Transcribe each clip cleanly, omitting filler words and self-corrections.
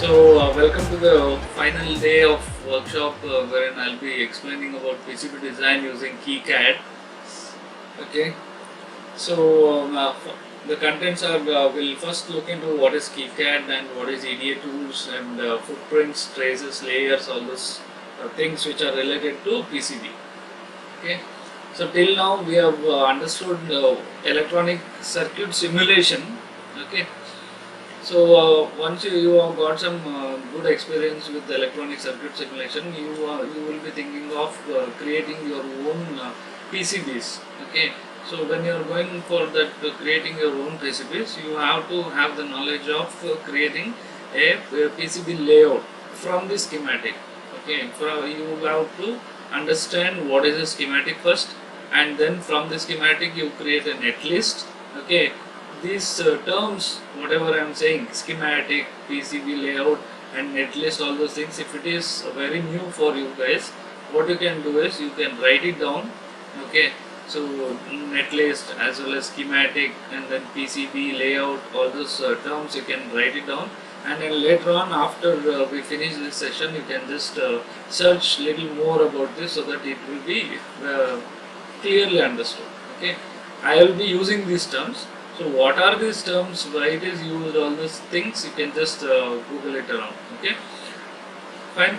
Welcome to the final day of workshop wherein I'll be explaining about PCB design using KiCad. Okay, the contents are we'll first look into what is KiCad and what is EDA tools and footprints, traces, layers, all those things which are related to PCB. Okay, so till now we have understood electronic circuit simulation. Okay, once you have got some good experience with electronic circuit simulation, you will be thinking of creating your own PCBs. Okay. So when you are going for that creating your own PCBs, you have to have the knowledge of creating a PCB layout from the schematic. Okay. You have to understand what is a schematic first, and then from the schematic you create a netlist. Okay, these terms, whatever I am saying, schematic, PCB layout and netlist, all those things, if it is very new for you guys, what you can do is you can write it down. Okay, so netlist as well as schematic and then PCB layout, all those terms you can write it down, and then later on after we finish this session you can just search little more about this so that it will be clearly understood. Okay, I will be using these terms. So what are these terms, why it is used, all these things you can just Google it around. Okay, fine.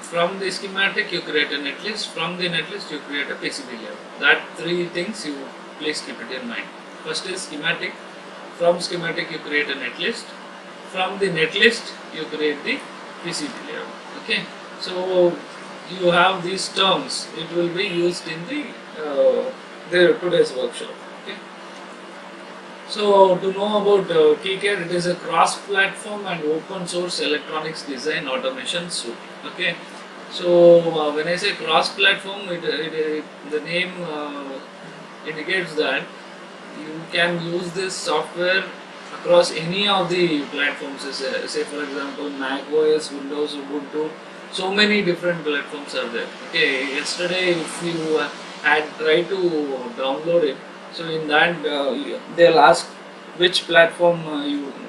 From the schematic you create a netlist, from the netlist you create a PCB layout. That three things you please keep it in mind. First is schematic, from schematic you create a netlist, from the netlist you create the PCB layout. Okay, so you have these terms, it will be used in the today's workshop. So to know about KiCad, it is a cross-platform and open-source electronics design automation suite. Okay, so when I say cross-platform, the name indicates that you can use this software across any of the platforms. Say for example, Mac OS, Windows, Ubuntu. So many different platforms are there. Okay, yesterday if you had tried to download it, so in that they'll ask which platform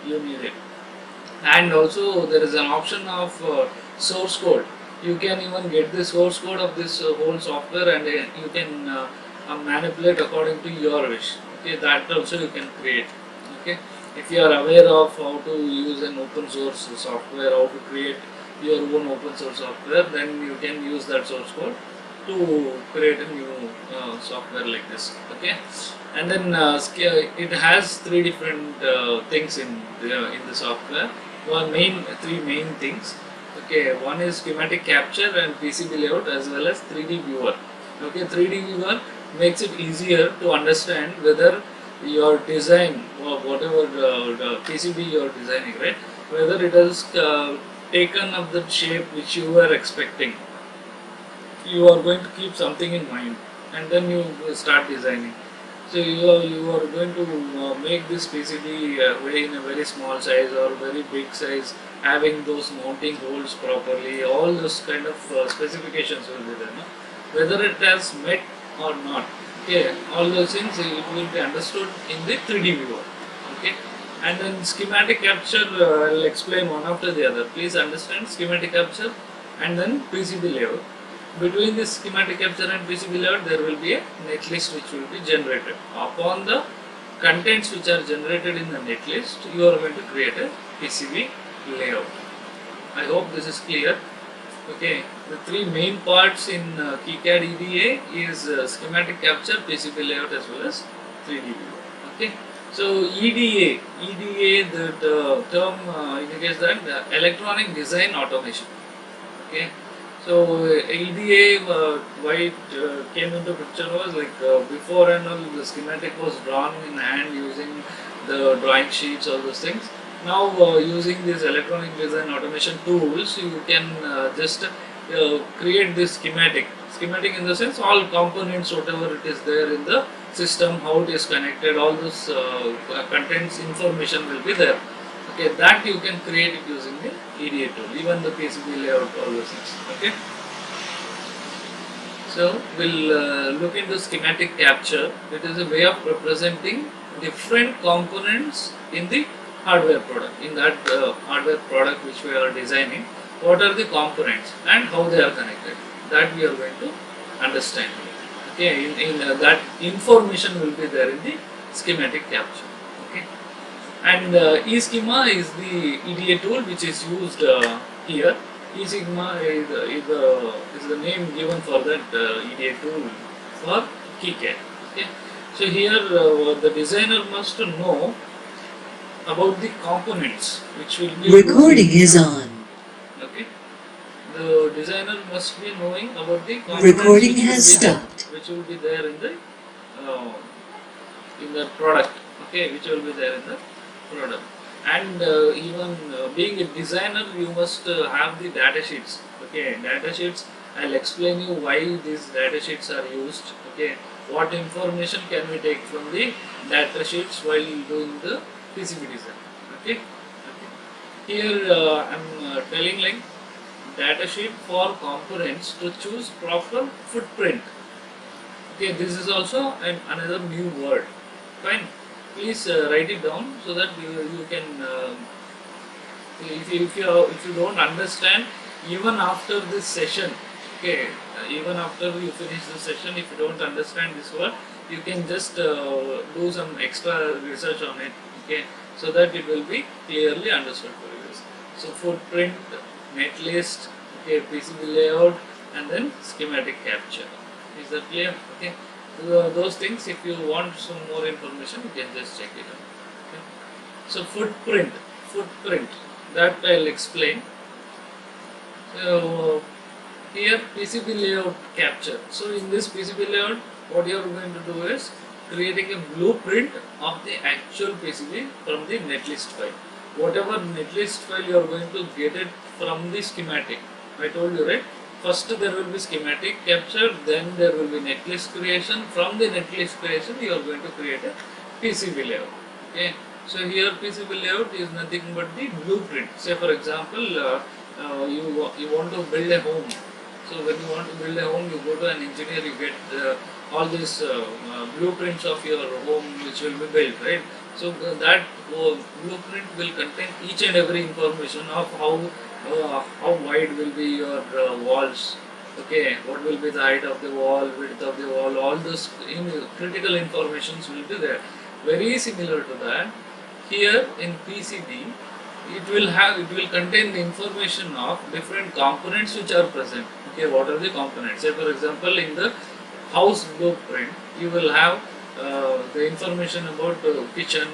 you need it, and also there is an option of source code. You can even get the source code of this whole software, and you can manipulate according to your wish. Okay, that also you can create. Okay, if you are aware of how to use an open source software, how to create your own open source software, then you can use that source code to create a new software like this. Okay, and then it has three different things in the software. Three main things. Okay, one is schematic capture and PCB layout as well as 3D viewer. Okay, 3D viewer makes it easier to understand whether your design or whatever the PCB you are designing, right, whether it has taken up the shape which you were expecting. You are going to keep something in mind and then you start designing. So you are going to make this PCB in a very small size or very big size, having those mounting holes properly, all those kind of specifications will be there. No? Whether it has met or not, okay, all those things it will be understood in the 3D viewer. Okay, and then schematic capture, I'll explain one after the other. Please understand schematic capture and then PCB layout. Between this schematic capture and PCB layout, there will be a netlist which will be generated. Upon the contents which are generated in the netlist, you are going to create a PCB layout. I hope this is clear. Okay, the three main parts in KiCad EDA is schematic capture, PCB layout as well as 3D view. Okay, so EDA, the term indicates that electronic design automation. Okay. So EDA, why it came into picture was like before and all the schematic was drawn in hand using the drawing sheets, all those things. Now using these electronic design automation tools, you can just create this schematic. Schematic in the sense all components, whatever it is there in the system, how it is connected, all those contents information will be there. Okay, that you can create it using the EDA tool, even the PCB layout, all those things. Okay, so we'll look into schematic capture. It is a way of representing different components in the hardware product. In that hardware product which we are designing, what are the components and how they are connected, that we are going to understand. Okay, that information will be there in the schematic capture. Okay, and eSchema is the EDA tool which is used here. eSchema is the name given for that EDA tool for KiCad. Okay, so here the designer must know about the components which will be Recording is on. Okay, the designer must be knowing about the components Recording which will has be stopped. there, which will be there uh, in the product. Okay, which will be there in the product. And even being a designer, you must have the data sheets. Okay, data sheets. I'll explain you why these data sheets are used. Okay, what information can we take from the data sheets while doing the PCB design. Okay, here I'm telling like data sheet for components to choose proper footprint. Okay, this is also another new word. Fine. Please write it down so that you can if you don't understand even after this session, okay, even after you finish the session, if you don't understand this word, you can just do some extra research on it. Okay, so that it will be clearly understood for you. So footprint, netlist, okay, PCB layout, and then schematic capture. Is that clear? Okay. Those things, if you want some more information, you can just check it out. Okay. So footprint, that I'll explain. So here PCB layout capture. So in this PCB layout, what you are going to do is creating a blueprint of the actual PCB from the netlist file. Whatever netlist file you are going to get it from the schematic. I told you, right? First there will be schematic capture, then there will be netlist creation. From the netlist creation, you are going to create a PCB layout. Okay. So here PCB layout is nothing but the blueprint. Say for example, you want to build a home. So when you want to build a home, you go to an engineer, you get all these blueprints of your home which will be built, right? So that blueprint will contain each and every information of how wide will be your walls, okay, what will be the height of the wall, width of the wall, all those critical informations will be there. Very similar to that, here in PCB, it will contain the information of different components which are present. Okay, what are the components? Say for example, in the house blueprint, you will have the information about kitchen,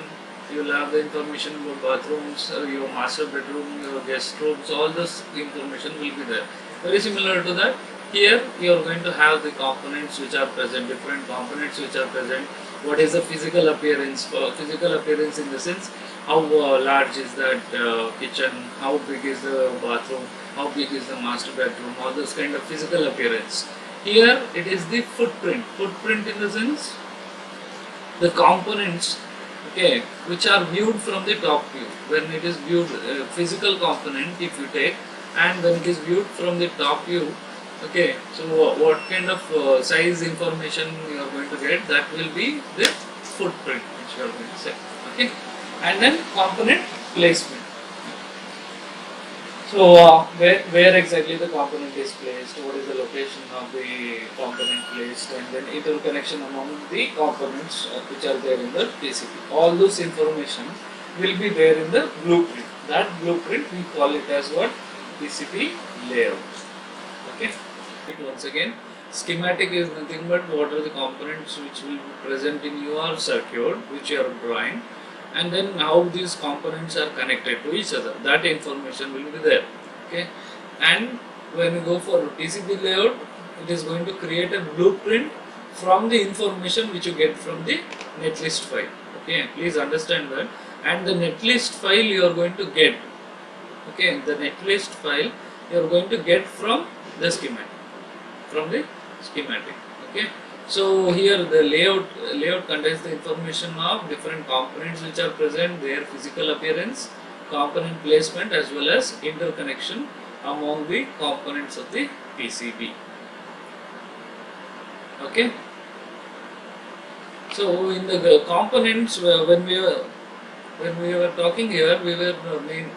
you will have the information about bathrooms, your master bedroom, your guest rooms, all this information will be there. Very similar to that, here you are going to have the components which are present, different components which are present. What is the physical appearance? Physical appearance in the sense, how large is that kitchen, how big is the bathroom, how big is the master bedroom, all this kind of physical appearance. Here it is the footprint. Footprint in the sense, the components, okay, which are viewed from the top view. When it is viewed, physical component if you take, and when it is viewed from the top view, okay, so what kind of size information you are going to get, that will be the footprint which you are going to say. Okay, and then component placement. So where exactly the component is placed, what is the location of the component placed, and then interconnection among the components which are there in the PCB. All those information will be there in the blueprint. That blueprint we call it as what? PCB layout. Okay. Once again, schematic is nothing but what are the components which will be present in your circuit which you are drawing, and then how these components are connected to each other. That information will be there. Okay, and when you go for PCB layout, it is going to create a blueprint from the information which you get from the netlist file. Okay, please understand that. And the netlist file you are going to get. Okay, the netlist file you are going to get from the schematic. From the schematic. Okay. So here the layout contains the information of different components which are present, their physical appearance, component placement, as well as interconnection among the components of the PCB. Okay. So in the components, when we when we were talking here, we were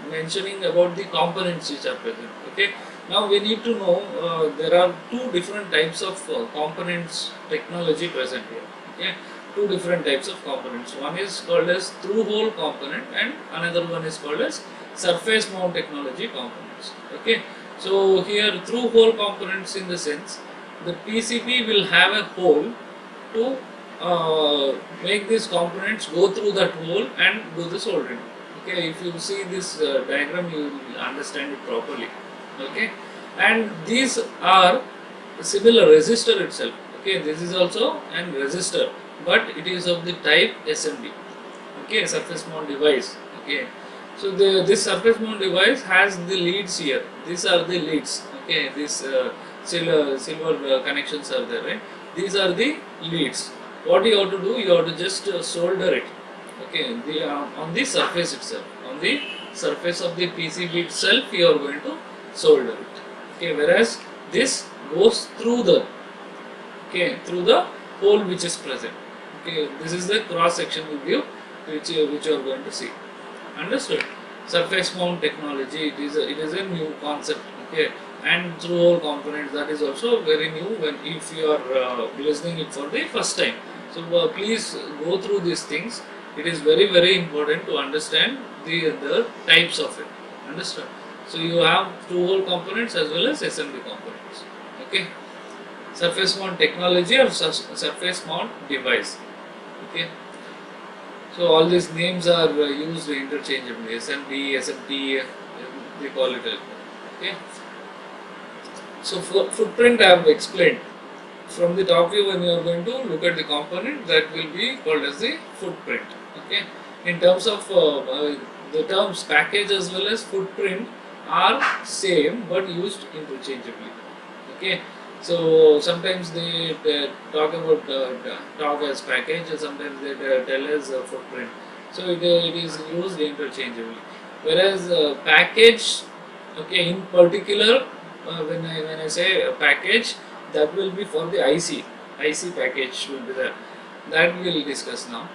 mentioning about the components which are present. Okay. Now we need to know there are two different types of components technology present here. Okay. Two different types of components. One is called as through-hole component, and another one is called as surface mount technology components. Okay. So here through-hole components, in the sense the PCB will have a hole to make these components go through that hole and do the soldering. Okay, if you see this diagram, you will understand it properly. Okay, and these are similar resistor itself. Okay, this is also an resistor, but it is of the type SMD. Okay, surface mount device. Okay, so this surface mount device has the leads here. These are the leads. Okay, these silver connections are there, right? These are the leads. What you have to do, you have to just solder it. Okay, on the surface itself, on the surface of the PCB itself, you are going to solder it. Okay, whereas this goes through the through the hole which is present. Okay, this is the cross sectional view which you are going to see. Understood? Surface mount technology, it is a new concept. Okay, and through hole components, that is also very new when if you are listening it for the first time. So please go through these things. It is very important to understand the types of it. Understand? So you have through hole components as well as SMD components. Okay, surface mount technology or surface mount device. Okay. So all these names are used interchangeably. SMD, SMT, they call it. Okay. So footprint I have explained. From the top view, when you are going to look at the component, that will be called as the footprint. Okay. In terms of the terms package as well as footprint are same but used interchangeably. Okay. So sometimes they talk about talk as package, and sometimes they tell as footprint. So it is used interchangeably. Whereas package, okay, in particular, when I say package, that will be for the IC package will be there. That we will discuss now.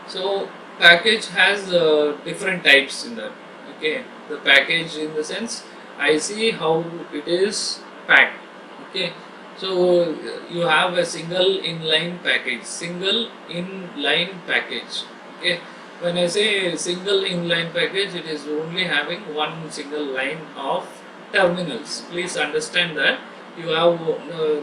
So package has different types in that. Okay, the package in the sense IC, how it is packed. Okay, so you have a single inline package. Okay, when I say single inline package, it is only having one single line of terminals. Please understand that you have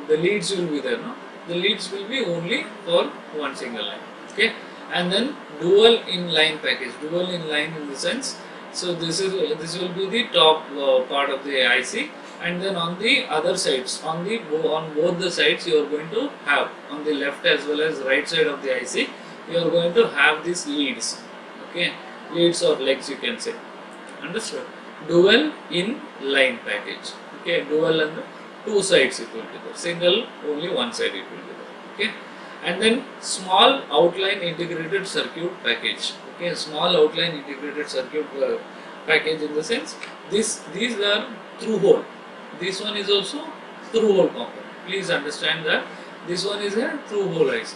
the leads will be there. No, the leads will be only for one single line. Okay, and then dual inline package. Dual inline in the sense. So this will be the top part of the IC, and then on the other sides, on both the sides, you are going to have, on the left as well as right side of the IC, you are going to have these leads. Okay, leads or legs, you can say. Understood? Dual in line package. Okay, dual and two sides it will be there. Single, only one side it will be there. Okay, and then small outline integrated circuit package. Okay, small outline integrated circuit package in the sense these are through hole. This one is also through hole component. Please understand that this one is a through hole IC.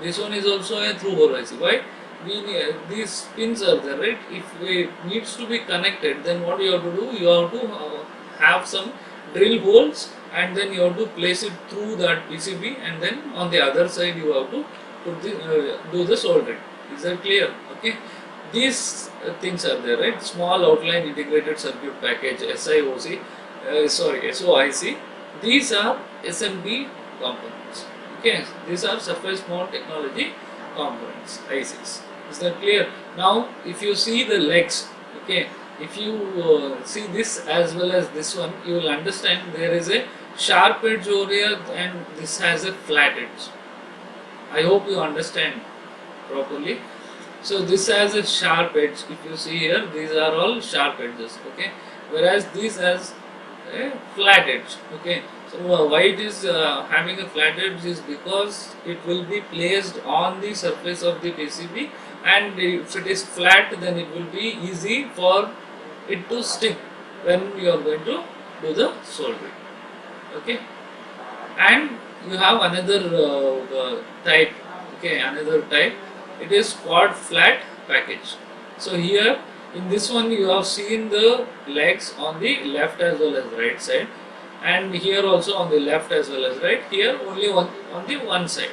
This one is also a through hole IC. Why? These pins are there, right? If it needs to be connected, then what you have to do? You have to have some drill holes, and then you have to place it through that PCB, and then on the other side you have to put do the soldering. Is that clear? Okay. These things are there, right? Small outline integrated circuit package, SIOC. SOIC. These are SMD components. Okay, these are surface mount technology components, ICs. Is that clear? Now, if you see the legs, okay, if you see this as well as this one, you will understand there is a sharp edge over here, and this has a flat edge. I hope you understand properly. So this has a sharp edge. If you see here, these are all sharp edges. Okay, whereas this has a flat edge. Okay, so why it is having a flat edge is because it will be placed on the surface of the PCB, and if it is flat, then it will be easy for it to stick when you are going to do the soldering. Okay, and you have another type. Okay, another type. It is quad flat package. So here in this one you have seen the legs on the left as well as right side, and here also on the left as well as right. Here only one on the one side.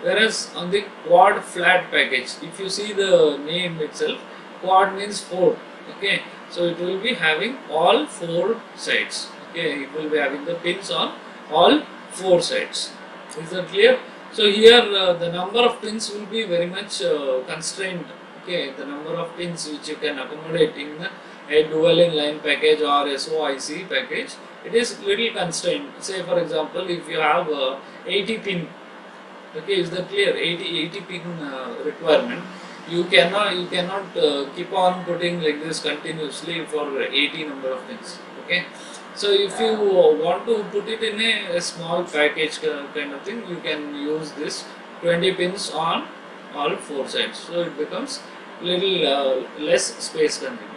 Whereas on the quad flat package, if you see the name itself, quad means four. Okay, so it will be having all four sides. Okay, it will be having the pins on all four sides. Is that clear? So here the number of pins will be very much constrained. Okay, the number of pins which you can accommodate in a dual in-line package or SOIC package, it is little constrained. Say for example, if you have 80 pin, okay, is that clear? 80 pin requirement. You cannot keep on putting like this continuously for 80 number of pins. Okay, so if you want to put it in a small package kind of thing, you can use this 20 pins on all four sides. So it becomes little less space consuming,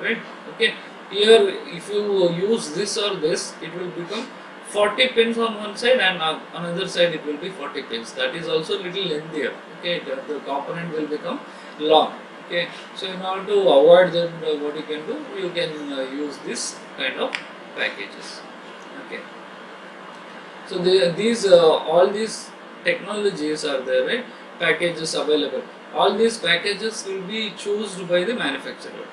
right? Okay, here if you use this or this, it will become 40 pins on one side, and on another side it will be 40 pins. That is also little lengthier. Okay, the component will become long. Okay, so in order to avoid that, what you can do, you can use this kind of packages. Okay, so these all these technologies are there, right? Packages available. All these packages will be chosen by the manufacturer.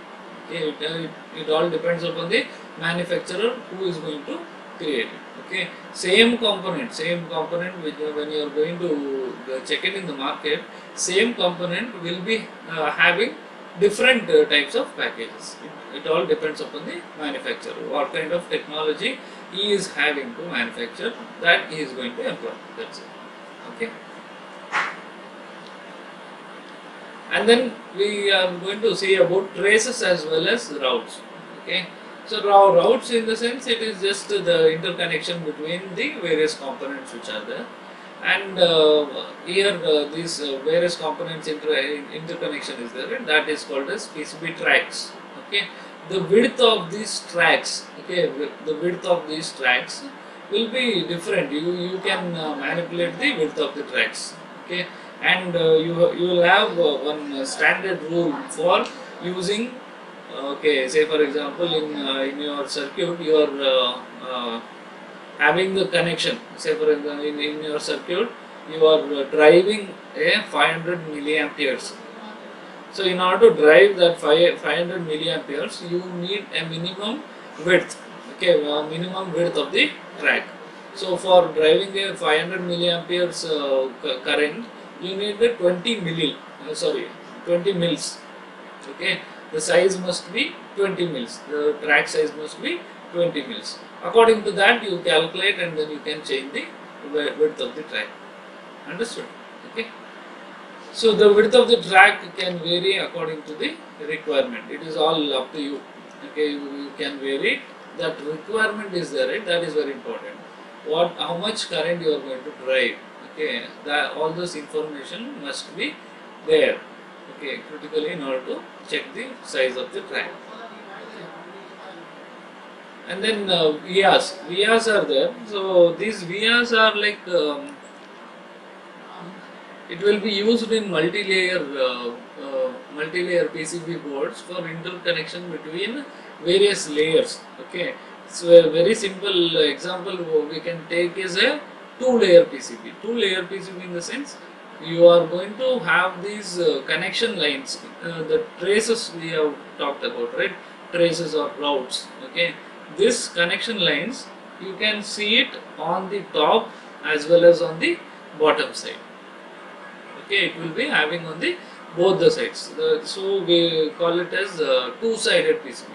Okay, it all depends upon the manufacturer who is going to create it. Okay, same component which when you are going to check it in the market, same component will be having different types of packages. It all depends upon the manufacturer, what kind of technology he is having to manufacture, that he is going to employ. That's it. Okay. And then we are going to see about traces as well as routes. Okay, so routes, in the sense, it is just the interconnection between the various components which are there, and here these various components interconnection is there, and that is called as PCB tracks. Okay, the width of these tracks, okay, the width of these tracks will be different. You can manipulate the width of the tracks. Okay, and you will have one standard rule for using. Okay, say for example, in your circuit you are having the connection. Say for example, in your circuit you are driving a 500 milliamperes. So in order to drive that 500 milliamperes, you need a minimum width. Okay, minimum width of the track. So for driving a 500 milliamperes current, you need a 20 mils. Okay, the size must be 20 mils. The track size must be 20 mils. According to that, you calculate and then you can change the width of the track. Understood? Okay. So the width of the track can vary according to the requirement. It is all up to you. Okay, you can vary. That requirement is there, right? That is very important. How much current you are going to drive. Okay, that all this information must be there. Okay, critically in order to check the size of the track. And then vias are there. So these vias are like it will be used in multi-layer PCB boards for interconnection between various layers. Okay, so a very simple example we can take is a two-layer PCB. Two-layer PCB in the sense you are going to have these connection lines, the traces we have talked about, right? Traces or routes. Okay, this connection lines you can see it on the top as well as on the bottom side. Okay, it will be having on the both the sides. So we call it as two-sided PCB.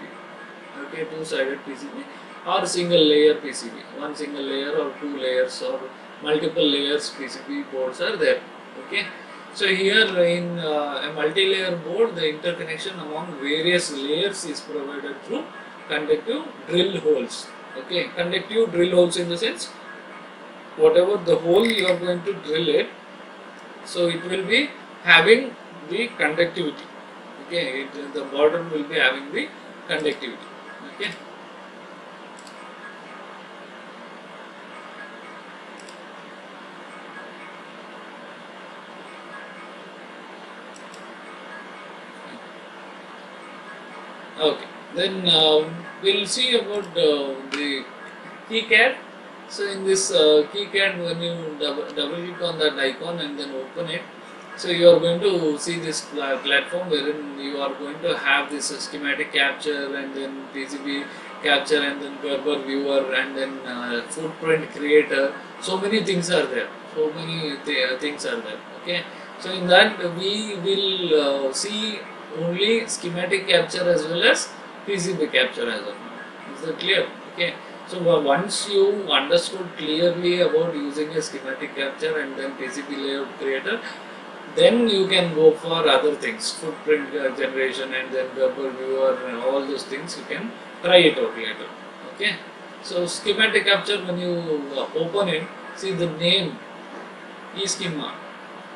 Okay, two-sided PCB or single layer PCB. One single layer or two layers or multiple layers PCB boards are there. Okay, so here in a multi-layer board, the interconnection among various layers is provided through conductive drill holes. Okay, conductive drill holes in the sense whatever the hole you are going to drill it, so it will be having the conductivity. Okay, the border will be having the conductivity. Okay. Okay, then we'll see about the KiCad. So in this KiCad, when you double click on that icon and then open it, so you are going to see this platform wherein you are going to have this schematic capture and then PCB capture and then Gerber viewer and then footprint creator. So many things are there. So many things are there. Okay. So in that we will see only schematic capture as well as PCB capture as of now. Is that clear? Okay. So once you understood clearly about using a schematic capture and then PCB layout creator, then you can go for other things, footprint generation and then Gerber viewer and all those things. You can try it out later. Okay. So schematic capture, when you open it, see the name eSchema.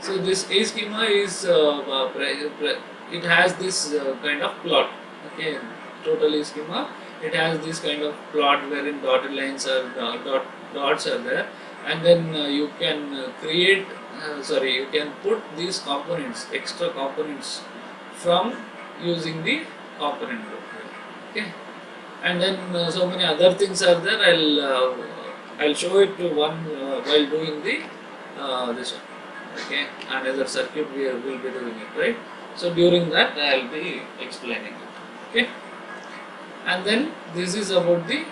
So this eSchema is it has this kind of plot. Okay, total eSchema. It has this kind of plot wherein dotted lines are dots are there, and then you can create. Sorry, you can put these components, extra components, from using the component group. Okay, and then so many other things are there. I'll show it to one while doing the this one. Okay, another circuit we will be doing it, right? So during that I'll be explaining it. Okay, and then this is about the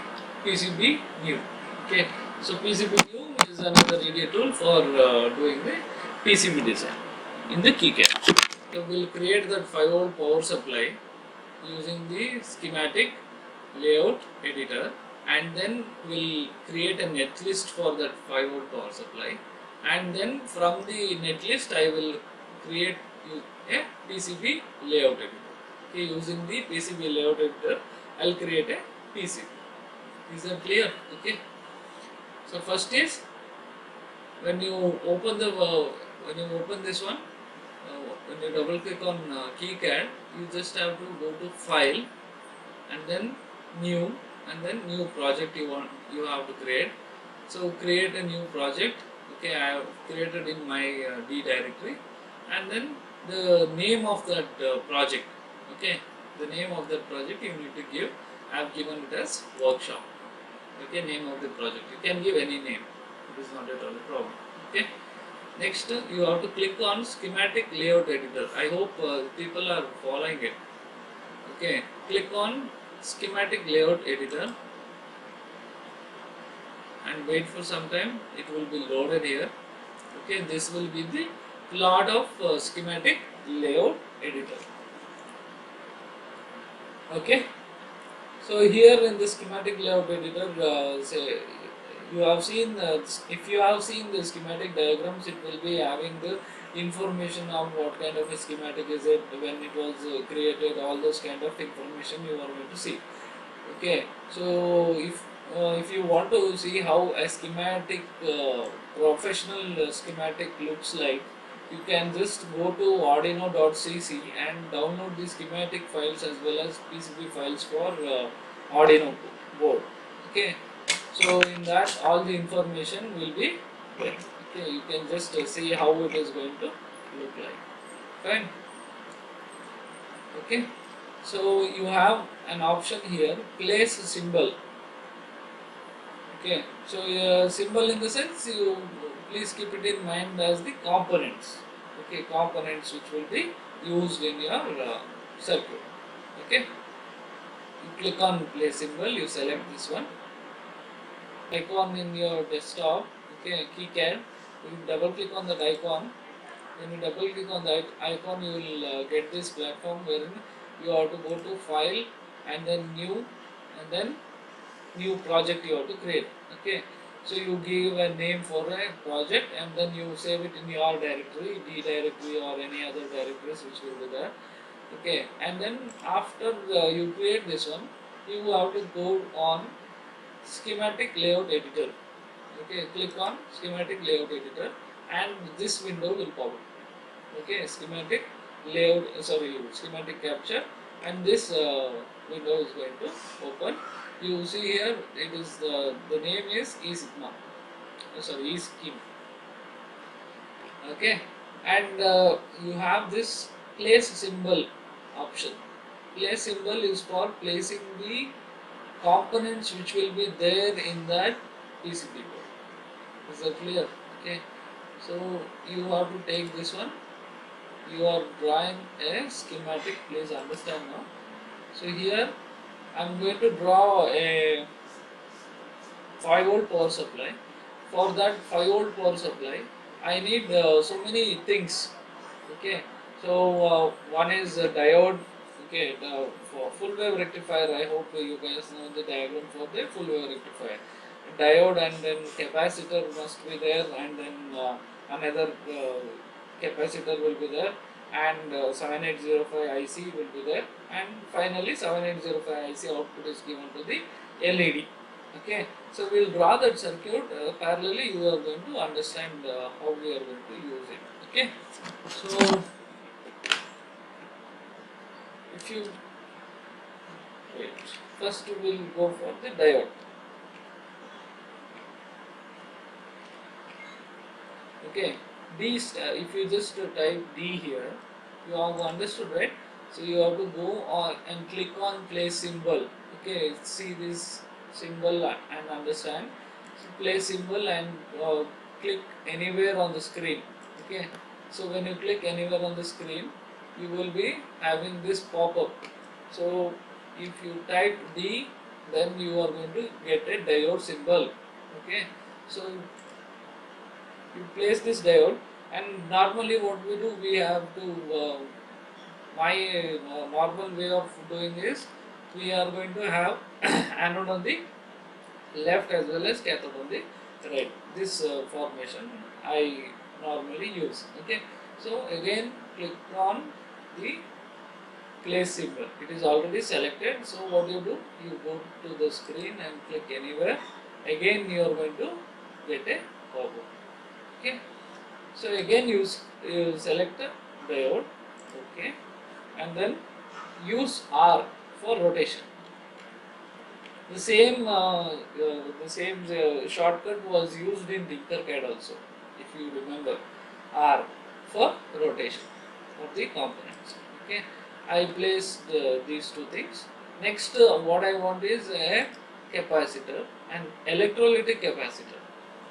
PCB new. Okay, so PCB new is another EDA tool for doing the PCB design in the KiCad. So we'll create that 5-volt power supply using the schematic layout editor, and then we'll create a netlist for that 5-volt power supply, and then from the netlist I will create a PCB layout editor. Okay, using the PCB layout editor I'll create a PCB. Is that clear? Okay, so first is when you open the this one, when you double click on KiCad, you just have to go to file and then new, and then new project you have to create. So create a new project. Okay, I have created in my D directory, and then the name of that project. Okay, the name of that project you need to give. I have given it as workshop. Okay, name of the project. You can give any name. It is not at all a problem. Okay. Next, you have to click on schematic layout editor. I hope people are following it. Okay, click on schematic layout editor and wait for some time. It will be loaded here. Okay, this will be the plot of schematic layout editor. Okay, so here in the schematic layout editor, say you have seen if you have seen the schematic diagrams, it will be having the information of what kind of a schematic is it, when it was created, all those kind of information you are going to see. Okay, so if you want to see how a schematic professional schematic looks like, you can just go to Arduino.cc and download the schematic files as well as PCB files for Arduino board. Okay, so in that all the information will be there. Okay, you can just see how it is going to look like. Fine. Okay, so you have an option here, place symbol. Okay, so symbol in the sense, you please keep it in mind as the components. Okay, components which will be used in your circuit. Okay, you click on place symbol, you select this one icon in your desktop. Okay, KiCad, you double click on that icon. When you double click on that icon, you will get this platform wherein you have to go to file and then new, and then new project you have to create. Okay, so you give a name for a project and then you save it in your directory, D directory or any other directories which will be there. Okay, and then after you create this one, you have to go on schematic layout editor. Okay, click on schematic layout editor and this window will pop up. Okay, schematic layout, schematic capture, and this window is going to open. You see here, it is the name is eSigma, eScheme. Okay, and you have this place symbol option. place symbol is for placing the components which will be there in that PCB board. Is that clear? Okay. So you have to take this one. You are drawing a schematic. Please understand now. So here I am going to draw a 5-volt power supply. For that 5-volt power supply, I need so many things. Okay, so one is a diode. Okay, for full wave rectifier, I hope you guys know the diagram for the full wave rectifier. Diode and then capacitor must be there, and then another capacitor will be there, and 7805 IC will be there, and finally 7805 IC output is given to the LED. Okay, so we will draw that circuit parallelly. You are going to understand how we are going to use it. Okay, so if you wait, first we will go for the diode. Okay, these if you just type D here, you have understood, right? So you have to go on and click on place symbol. Okay, see this symbol and understand. So place symbol and click anywhere on the screen. Okay, so when you click anywhere on the screen, you will be having this pop-up. So if you type D, then you are going to get a diode symbol. Okay, so you place this diode, and normally what we do, we have to my normal way of doing is, we are going to have anode on the left as well as cathode on the right. This formation I normally use. Okay, so again click on the place symbol. It is already selected, so what you do, you go to the screen and click anywhere. Again you are going to get a pop-up. Okay, so again you select the diode. Okay, and then use R for rotation. The same shortcut was used in Tinkercad also, if you remember. R for rotation of the components. Okay, I placed these two things. Next, what I want is a capacitor and electrolytic capacitor.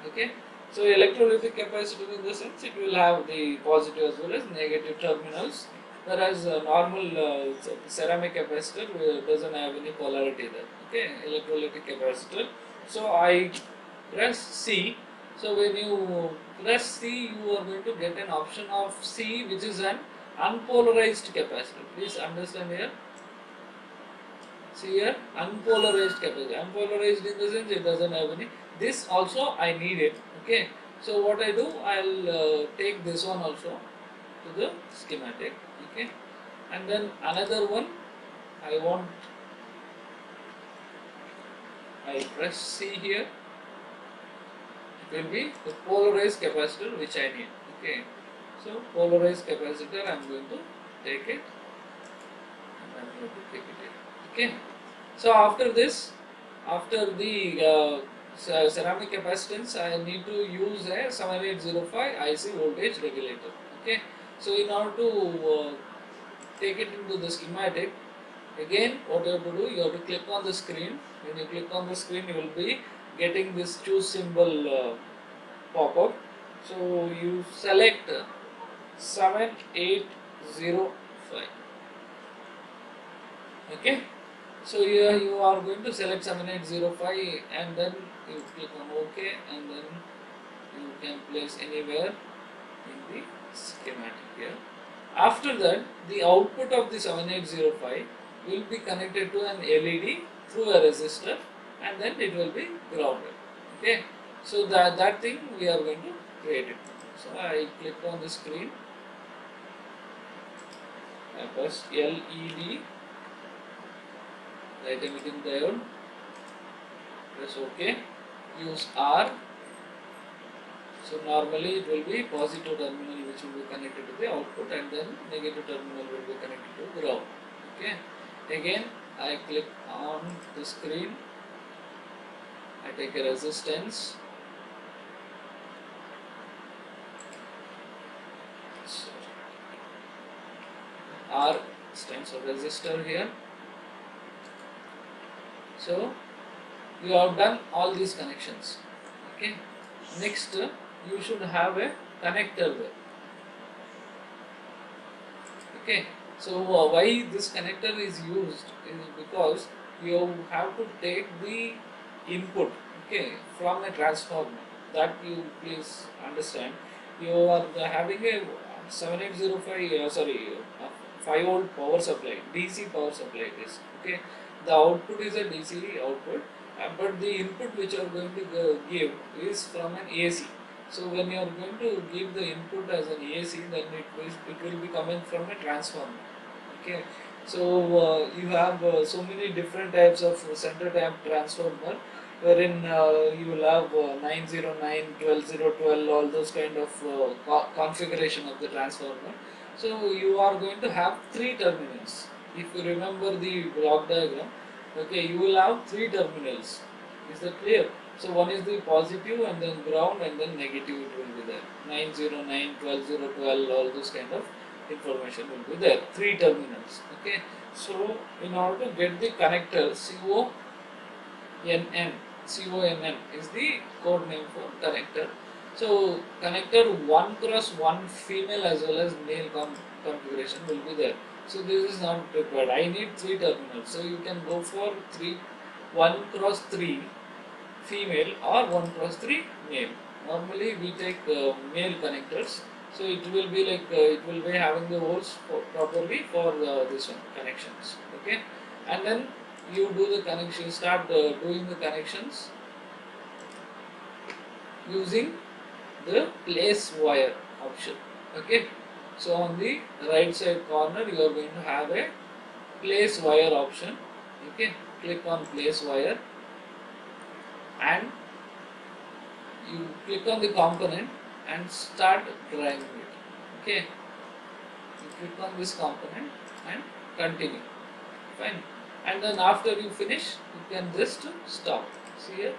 Okay, so electrolytic capacitor, in the sense, it will have the positive as well as negative terminals, whereas normal ceramic capacitor doesn't have any polarity there. Okay, electrolytic capacitor. So I press C. So when you press C, you are going to get an option of C, which is an unpolarized capacitor. Please understand here. See here, unpolarized capacitor. Unpolarized in the sense, it doesn't have any. This also I need it. Okay. So what I do, I'll take this one also to the schematic. Okay. And then another one, I press C here. It will be the polarized capacitor which I need. Okay. So polarized capacitor, I am going to take it, and I am going to take it here. Okay. So after this, after the ceramic capacitance, I need to use a 7805 IC voltage regulator. Okay. So in order to take it into the schematic, again what you have to do, you have to click on the screen. When you click on the screen, you will be getting this choose symbol pop-up. So you select 7805. Okay. So here you are going to select 7805, and then you click on OK, and then you can place anywhere in the schematic here. After that, the output of the 7805 will be connected to an LED through a resistor, and then it will be grounded. Okay. So that thing we are going to create it. So I click on the screen, I press LED, light emitting diode, press OK, use R. So normally it will be positive terminal which will be connected to the output, and then negative terminal will be connected to ground. Okay. Again I click on the screen, I take a resistance. So R stands for resistor here. So you have done all these connections. Okay. Next, you should have a connector there. Okay. So why this connector is used is because you have to take the input, okay, from a transformer. That you please understand. You are having a 7805 5 volt power supply, DC power supply it is, okay. The output is a DC output, but the input which you are going to give is from an AC. So when you are going to give the input as an AC, then it will be coming from a transformer. Okay, so you have so many different types of center tap transformer, wherein you will have 909, all those kind of configuration of the transformer. So you are going to have three terminals. If you remember the block diagram, okay, you will have three terminals. Is that clear? So one is the positive, and then ground, and then negative it will be there. 909, all those kind of information will be there. Three terminals. Okay. So in order to get the connector, CONN is the code name for connector. So connector 1 cross 1 female as well as male configuration will be there. So this is not required. I need three terminals. So you can go for 1 cross 3 female or 1 cross 3 male. Normally we take male connectors. So it will be like it will be having the holes properly for this one connections. Okay, and then you do the connection. Start doing the connections using the place wire option. Okay, so on the right side corner you are going to have a place wire option. Okay, click on place wire and you click on the component and start driving it. Okay, you click on this component and continue. Fine, and then after you finish you can just stop. See here,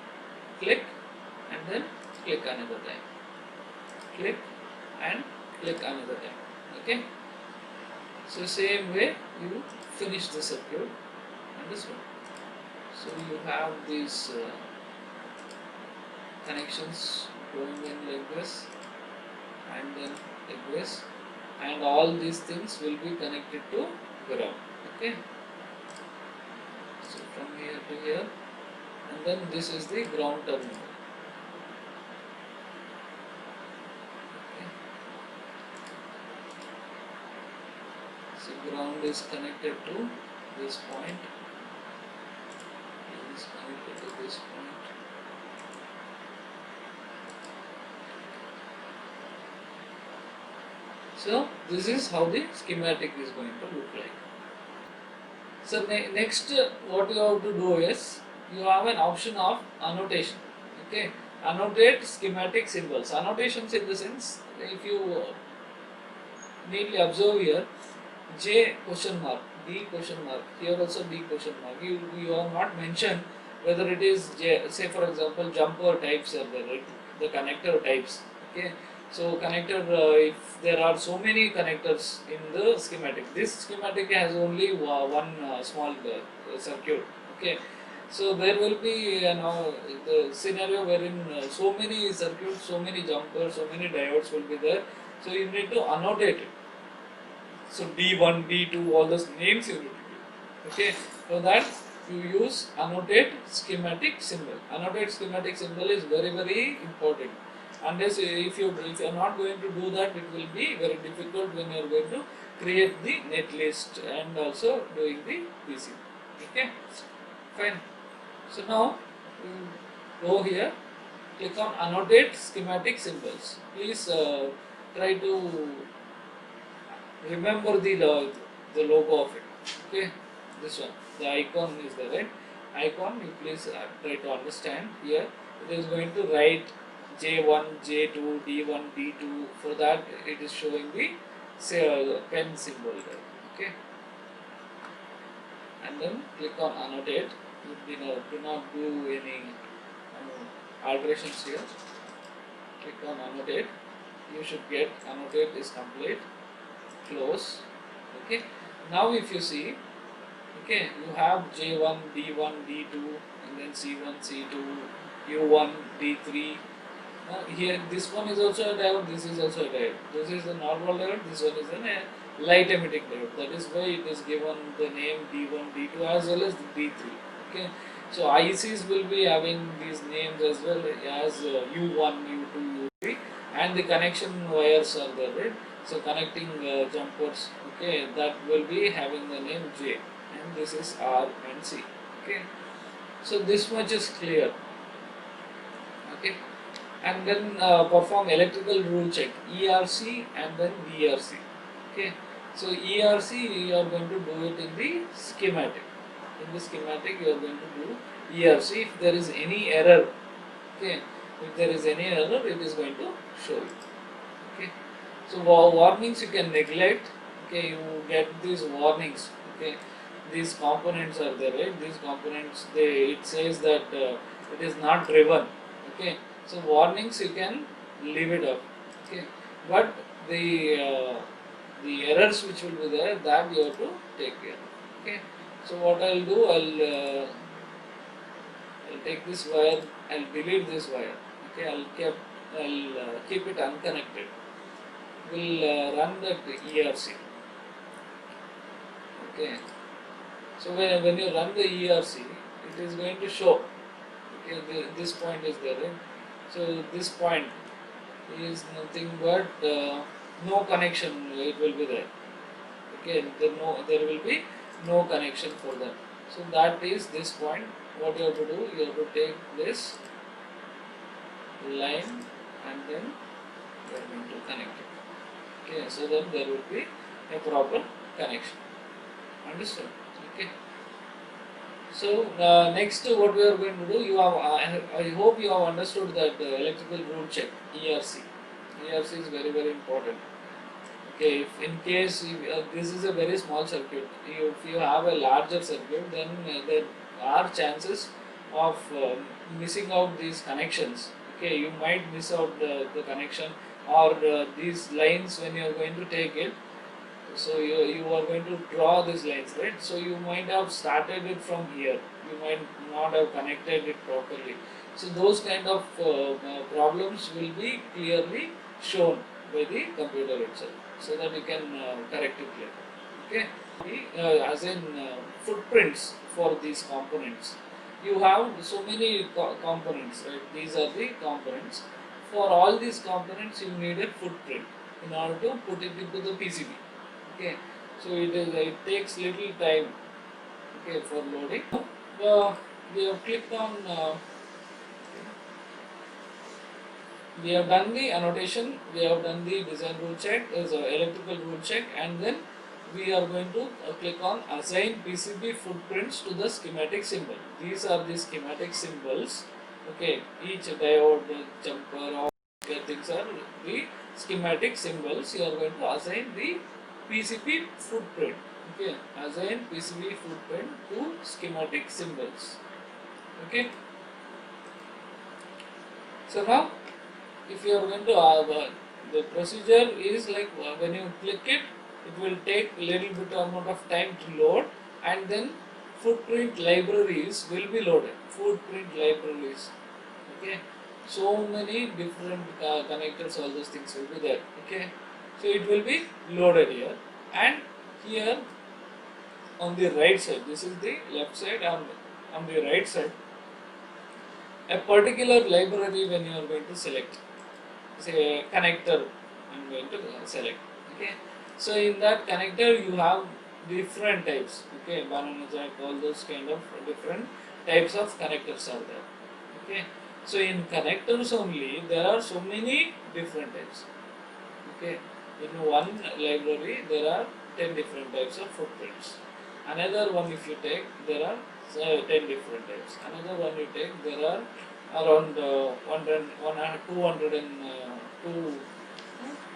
click and then click another time, click and click another time. Okay, so same way you finish the circuit and this one. So you have these connections going in like this and then like this, and all these things will be connected to ground. Okay, so from here to here, and then this is the ground terminal. Okay. So ground is connected to this point, it is connected to this point. So this is how the schematic is going to look like. So next what you have to do is you have an option of annotation. Okay, annotate schematic symbols. Annotations in the sense, if you neatly observe here, J question mark, D question mark, here also D question mark. You have not mentioned whether it is J, say for example jumper types are there, right? The connector types. Okay, so connector, if there are so many connectors in the schematic, this schematic has only one small circuit. Okay, so there will be the scenario wherein so many circuits, so many jumpers, so many diodes will be there. So you need to annotate it. So D1, D2, all those names you need to give. Okay, for that you use annotate schematic symbol. Annotate schematic symbol is very important. Unless if you are not going to do that, it will be very difficult when you are going to create the netlist and also doing the PC. Okay, fine. So now you go here, click on annotate schematic symbols. Please try to remember the logo of it. Okay, this one, the icon is there, right? Icon, you please try to understand here. It is going to write J1, J2, D1, D2. For that, it is showing the say pen symbol there. Okay, and then click on annotate. You do not do any alterations here. Click on annotate. You should get annotate is complete. Close. Okay, Now if you see, okay, you have J1, D1, D2, and then C1, C2, U1, D3. Here this one is also a diode, this is also a diode. This is a normal diode, this one is a light emitting diode. That is why it is given the name D1, D2 as well as D3. Okay, so ICs will be having these names as well as U1, U2, U3, and the connection wires are there, right? So connecting jumpers, okay, that will be having the name J, and this is R and C. Okay, so this much is clear. Okay, and then perform electrical rule check, ERC and then VRC. Okay, so ERC you are going to do it in the schematic. In the schematic you are going to do ERC. If there is any error, okay, if there is any error, it is going to show you. Okay, so warnings you can neglect. Okay, you get these warnings. Okay, these components are there, right? These components, it says that it is not driven. Okay, so warnings you can leave it up. Okay, but the errors which will be there, that you have to take care. Okay, so what I'll do, I'll take this wire, I'll delete this wire. Okay, I'll keep it unconnected. We'll run that ERC. Okay, so when you run the ERC, it is going to show. Okay, this point is there, right? So this point is nothing but no connection. It will be there. Okay, there will be no connection for that. So that is this point. What you have to do, you have to take this line and then you are going to connect it. Okay, so that there will be a proper connection. Understood? Okay. So next, what we are going to do, you have I hope you have understood that electrical rule check, ERC. ERC is very important. Okay, if in case this is a very small circuit, if you have a larger circuit, then there are chances of missing out these connections. Okay, you might miss out the connection or these lines when you are going to take it. So you are going to draw these lines, right? So you might have started it from here. You might not have connected it properly. So those kind of problems will be clearly shown by the computer itself, so that you can correct it later. Okay. As in footprints for these components. You have so many components, right? These are the components. For all these components, you need a footprint in order to put it into the PCB. Okay, so it takes little time, okay, for loading. We have clicked on we have done the annotation, we have done the design rule check, electrical rule check, and then we are going to click on assign PCB footprints to the schematic symbol. These are the schematic symbols. Okay, each diode, jumper, all things are the schematic symbols. You are going to assign the PCB footprint. Okay, assign PCB footprint to schematic symbols. Okay. So now, if you are going to the procedure is like when you click it, it will take a little bit amount of time to load, and then footprint libraries will be loaded. Footprint libraries. Okay. So many different connectors, all those things will be there. Okay. So it will be loaded here, and here on the right side, this is the left side, on the right side, a particular library when you are going to select, say connector, I'm going to select. Okay, so in that connector you have different types. Okay, banana jack, all those kind of different types of connectors are there. Okay, so in connectors only there are so many different types. Okay, in one library there are 10 different types of footprints. Another one, if you take, there are 10 different types. Another one you take, there are around 202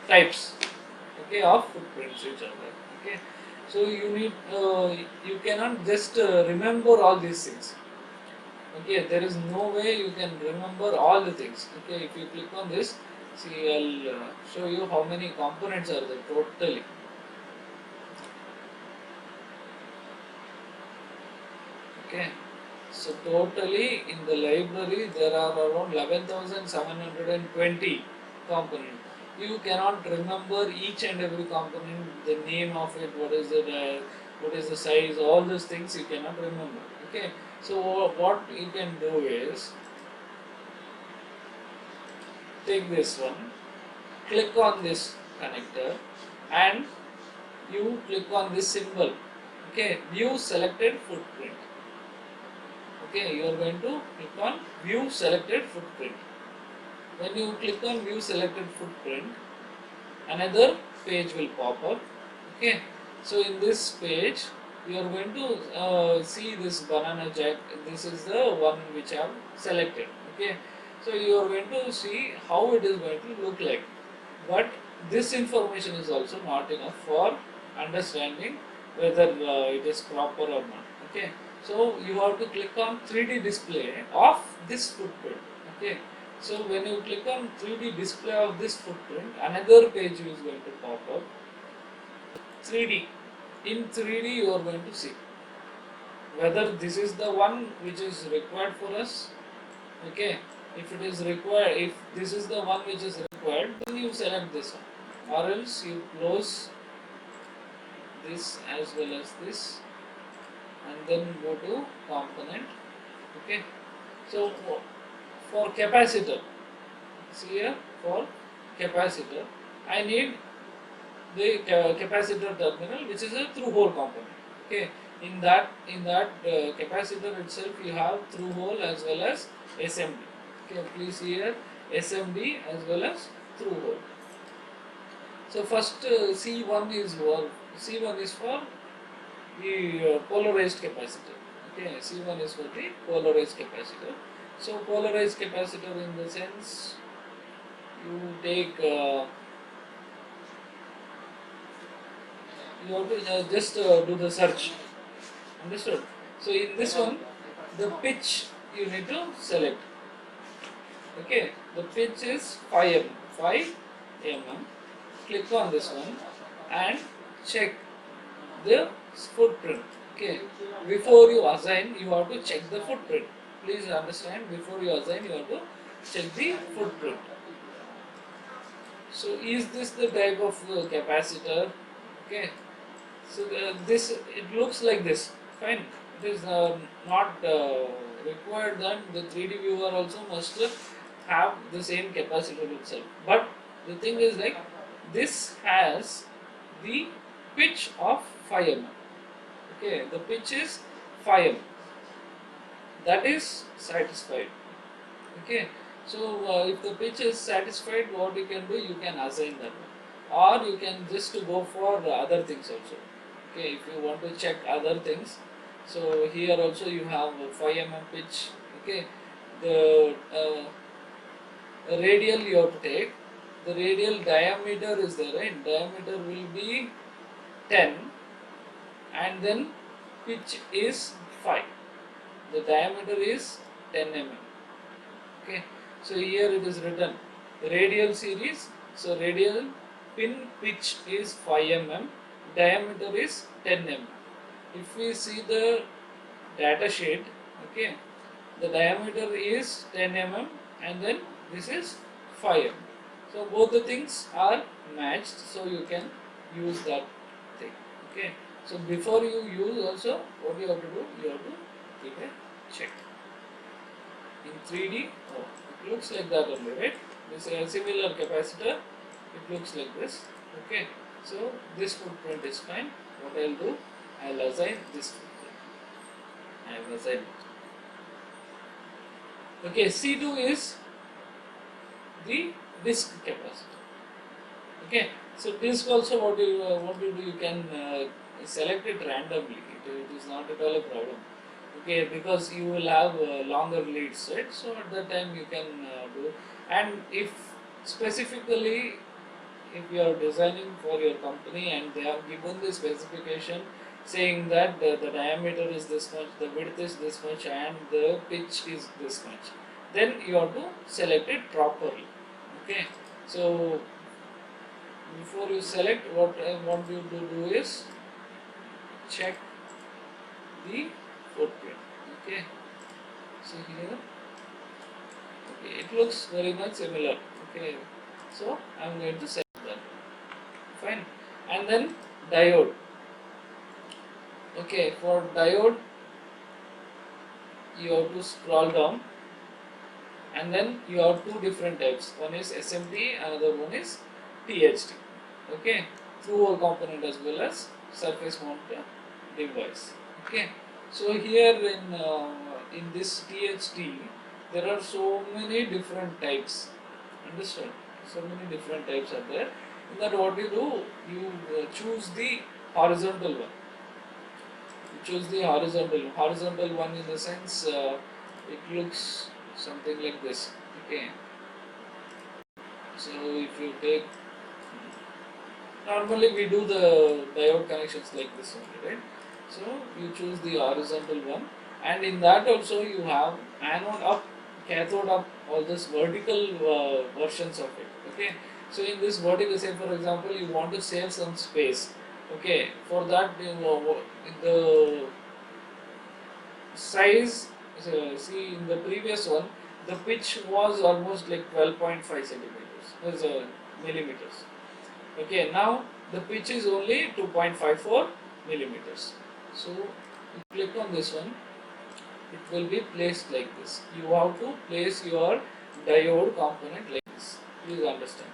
types, okay, of footprints which are there. Okay, so you need you cannot just remember all these things. Okay, there is no way you can remember all the things. Okay, if you click on this, see, I'll show you how many components are there totally. Okay, so totally in the library there are around 11,720 components. You cannot remember each and every component, the name of it, what is the size, all those things you cannot remember. Okay, so what you can do is take this one, click on this connector, and you click on this symbol. Okay, view selected footprint. Okay, you are going to click on view selected footprint. When you click on view selected footprint, another page will pop up. Okay, so in this page you are going to see this banana jack. This is the one which I have selected. Okay, so you are going to see how it is going to look like, but this information is also not enough for understanding whether it is proper or not. Okay, so you have to click on 3D display of this footprint. Okay, so when you click on 3D display of this footprint, another page is going to pop up. 3D. In 3D you are going to see whether this is the one which is required for us. Okay, if it is required, if this is the one which is required, then you select this one, or else you close this as well as this, and then go to component. Okay, so for capacitor, see here, for capacitor I need the capacitor terminal, which is a through hole component. Okay, in that capacitor itself you have through hole as well as SMD. Okay, please see here, SMD as well as through hole. So first C1 is for the polarized capacitor. Okay, C1 is for the polarized capacitor. So polarized capacitor, in the sense, you take you have to just do the search. Understood? So in this one, the pitch you need to select. Okay, the pitch is 5 mm. Click on this one and check the footprint. Okay, before you assign, you have to check the footprint. Please understand, before you assign, you have to check the footprint. So is this the type of capacitor? Okay, so this, it looks like this. Fine, it is not required that the 3D viewer also must have the same capacitor itself. But the thing is, like, this has the pitch of 5 mm. Okay, the pitch is 5 mm. That is satisfied. Okay, so if the pitch is satisfied, what you can do, you can assign that one, or you can just go for other things also. Okay, if you want to check other things, so here also you have 5 mm pitch. Okay, the radial you have to take. The radial diameter is there, right? Diameter will be 10, and then pitch is 5. The diameter is 10 mm. Okay, so here it is written radial series. So radial pin pitch is 5 mm, diameter is 10 mm. If we see the data sheet, okay, the diameter is 10 mm and then this is 5 mm. So both the things are matched, so you can use that thing. Okay, so before you use also, what you have to do, you have to keep a check. In 3D, oh, it looks like that only, right? This is a similar capacitor, it looks like this. Okay, so this footprint is fine. What I'll do, I'll assign this footprint. I have assigned it. Okay, C2 is the disk capacitor. Okay, so disk also, what you do, you can select it randomly. It is not at all a problem. Okay, because you will have longer leads, right? So at that time you can do. And if specifically, if you are designing for your company and they have given the specification saying that the diameter is this much, the width is this much, and the pitch is this much, then you have to select it properly. Okay, so before you select, what I want you to do is check the footprint. Okay, so here, okay, it looks very much similar. Okay, so I'm going to set that. Fine, and then diode. Okay, for diode, you have to scroll down, and then you have two different types. One is SMD, another one is THD. Okay, through a component as well as surface mount device. Okay, so here in this THD, there are so many different types. Understand? So many different types are there. In that, what you do, you choose the horizontal one. You choose the horizontal one in the sense it looks something like this. Okay, so if you take, normally we do the diode connections like this only, right? So you choose the horizontal one, and in that also you have anode up, cathode up, all this vertical versions of it. Okay, so in this vertical, say for example you want to save some space. Okay, for that the size, see in the previous one, the pitch was almost like 12.5 centimeters, millimeters. Okay, now the pitch is only 2.54 millimeters. So you click on this one, it will be placed like this. You have to place your diode component like this. Please understand.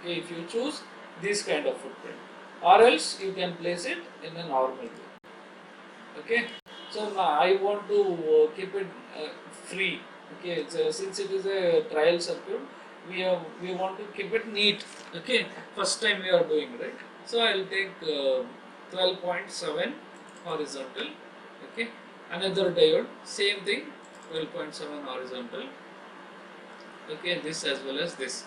Okay, if you choose this kind of footprint, or else you can place it in a normal way. Okay, so now I want to keep it free. Okay, so since it is a trial circuit, we want to keep it neat. Okay, first time we are doing, right? So I'll take 12.7 horizontal. Okay, another diode, same thing, 12.7 horizontal. Okay, this as well as this,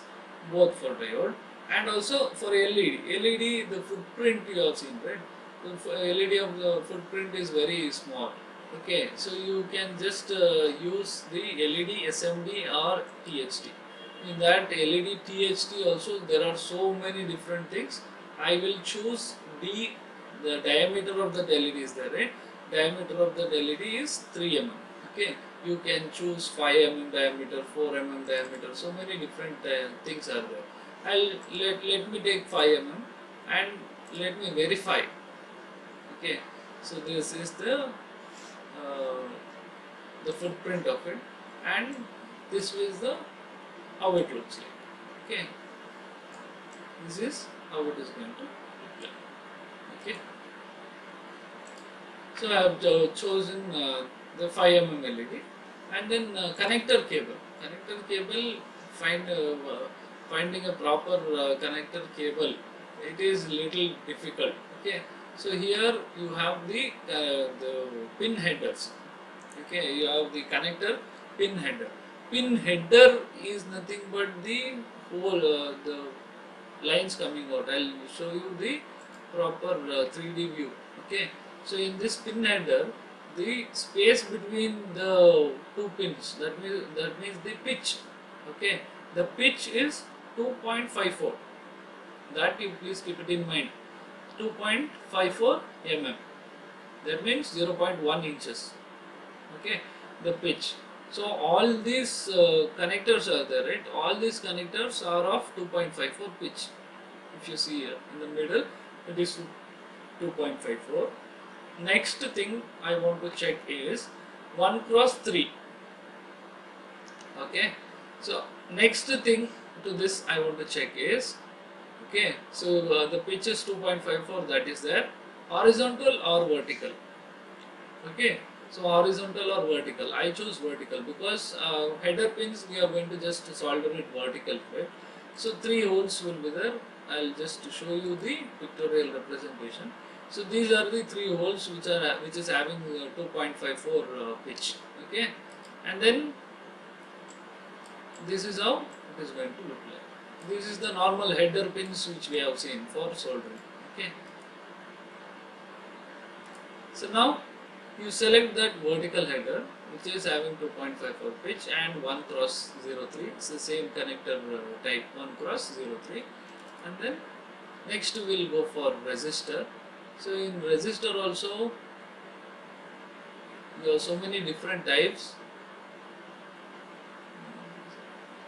both for diode, and also for LED. LED, the footprint you have seen, right? The LED of the footprint is very small. Okay, so you can just use the LED SMD or THD. In that LED THD also there are so many different things. I will choose D. The diameter of the LED is there, right? Diameter of the LED is 3 mm. Okay, you can choose 5 mm diameter, 4 mm diameter. So many different things are there. Let me take 5 mm and let me verify. Okay, so this is the footprint of it, and this is the how it looks like. Okay, this is how it is going to look like. Okay, so I have chosen the 5 mm LED, and then connector cable. Connector cable, finding a proper connector cable, it is little difficult. Okay, so here you have the pin headers. Okay, you have the connector pin header. Pin header is nothing but the whole the lines coming out. I'll show you the proper 3D view. Okay, so in this pin header, the space between the two pins, that means the pitch. Okay, the pitch is 2.54. That you please keep it in mind. 2.54 mm. That means 0.1 inches. Okay, the pitch. So all these connectors are there, right? All these connectors are of 2.54 pitch. If you see here in the middle, it is 2.54. Next thing I want to check is 1 cross 3. Okay, so next thing to this I want to check is, okay, so the pitch is 2.54, that is there, horizontal or vertical. Okay, so horizontal or vertical, I choose vertical because header pins we are going to just solder it vertical, right? So 3 holes will be there. I'll just show you the pictorial representation. So these are the 3 holes which is having 2.54 pitch. Okay, and then this is how it is going to look like. This is the normal header pins which we have seen for soldering. Okay, so now you select that vertical header which is having 2.54 pitch and 1 cross 03. It's the same connector type, 1 cross 03. And then next we will go for resistor. So in resistor also You have so many different types.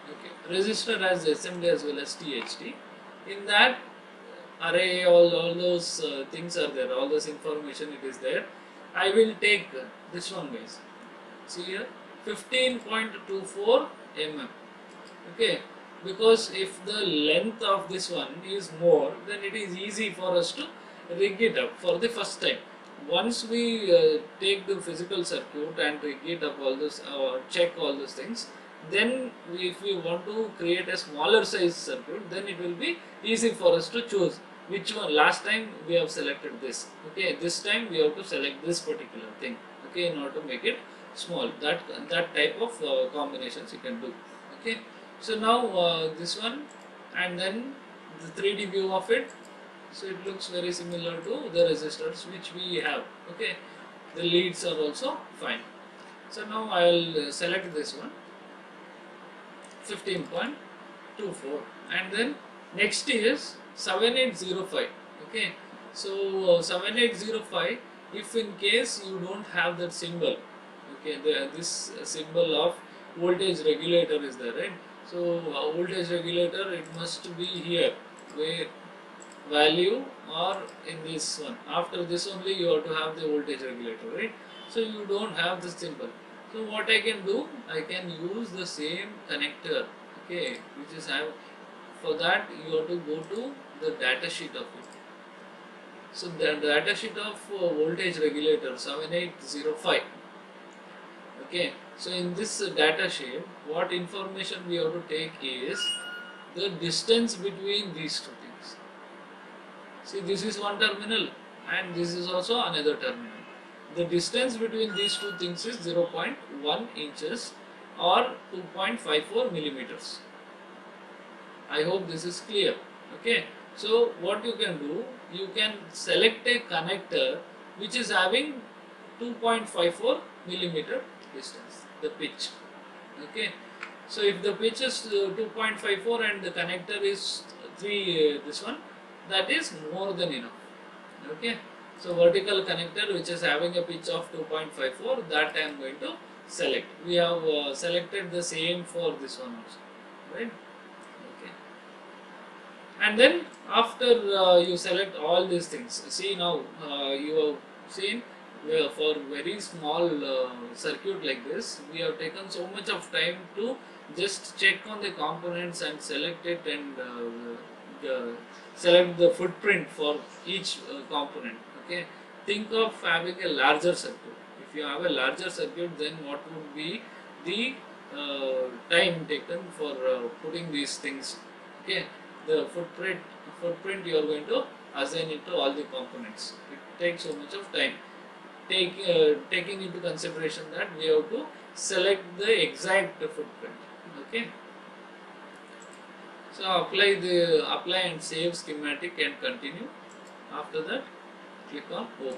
Okay, register as SMD as well as THD. In that array, all those things are there, all those information it is there. I will take this one, guys. See here, 15.24 mm. Okay, because if the length of this one is more, then it is easy for us to rig it up for the first time. Once we take the physical circuit and rig it up, all this check all those things, then if we want to create a smaller size circuit, then it will be easy for us to choose which one. Last time we have selected this, okay, this time we have to select this particular thing, okay, in order to make it small. That type of combinations you can do. Okay, so now this one, and then the 3D view of it. So it looks very similar to the resistors which we have. Okay, the leads are also fine. So now I will select this one, 15.24, and then next is 7805. Okay, so 7805, if in case you don't have that symbol, okay, this symbol of voltage regulator is there, right? So voltage regulator, it must be here, where value, or in this one. After this only you have to have the voltage regulator, right? So you don't have the symbol. So what I can do, I can use the same connector, okay, which is have. For that you have to go to the data sheet of it. So the data sheet of voltage regulator 7805. Okay, so in this data sheet, what information we have to take is the distance between these two things. See, this is one terminal and this is also another terminal. The distance between these two things is 0.1 inches or 2.54 millimeters. I hope this is clear. Okay, so what you can do, you can select a connector which is having 2.54 millimeter distance, the pitch. Okay, so if the pitch is 2.54 and the connector is 3, this one, that is more than enough. Okay, so vertical connector which is having a pitch of 2.54, that I am going to select. We have selected the same for this one also, right? Okay, and then after you select all these things, see now you have seen for very small circuit like this, we have taken so much of time to just check on the components and select it, and select the footprint for each component. Okay, think of having a larger circuit. If you have a larger circuit, then what would be the time taken for putting these things? Okay, the footprint you are going to assign it to all the components. It takes so much of time. Taking into consideration that we have to select the exact footprint. Okay, so apply and save schematic and continue. After that, click on OK.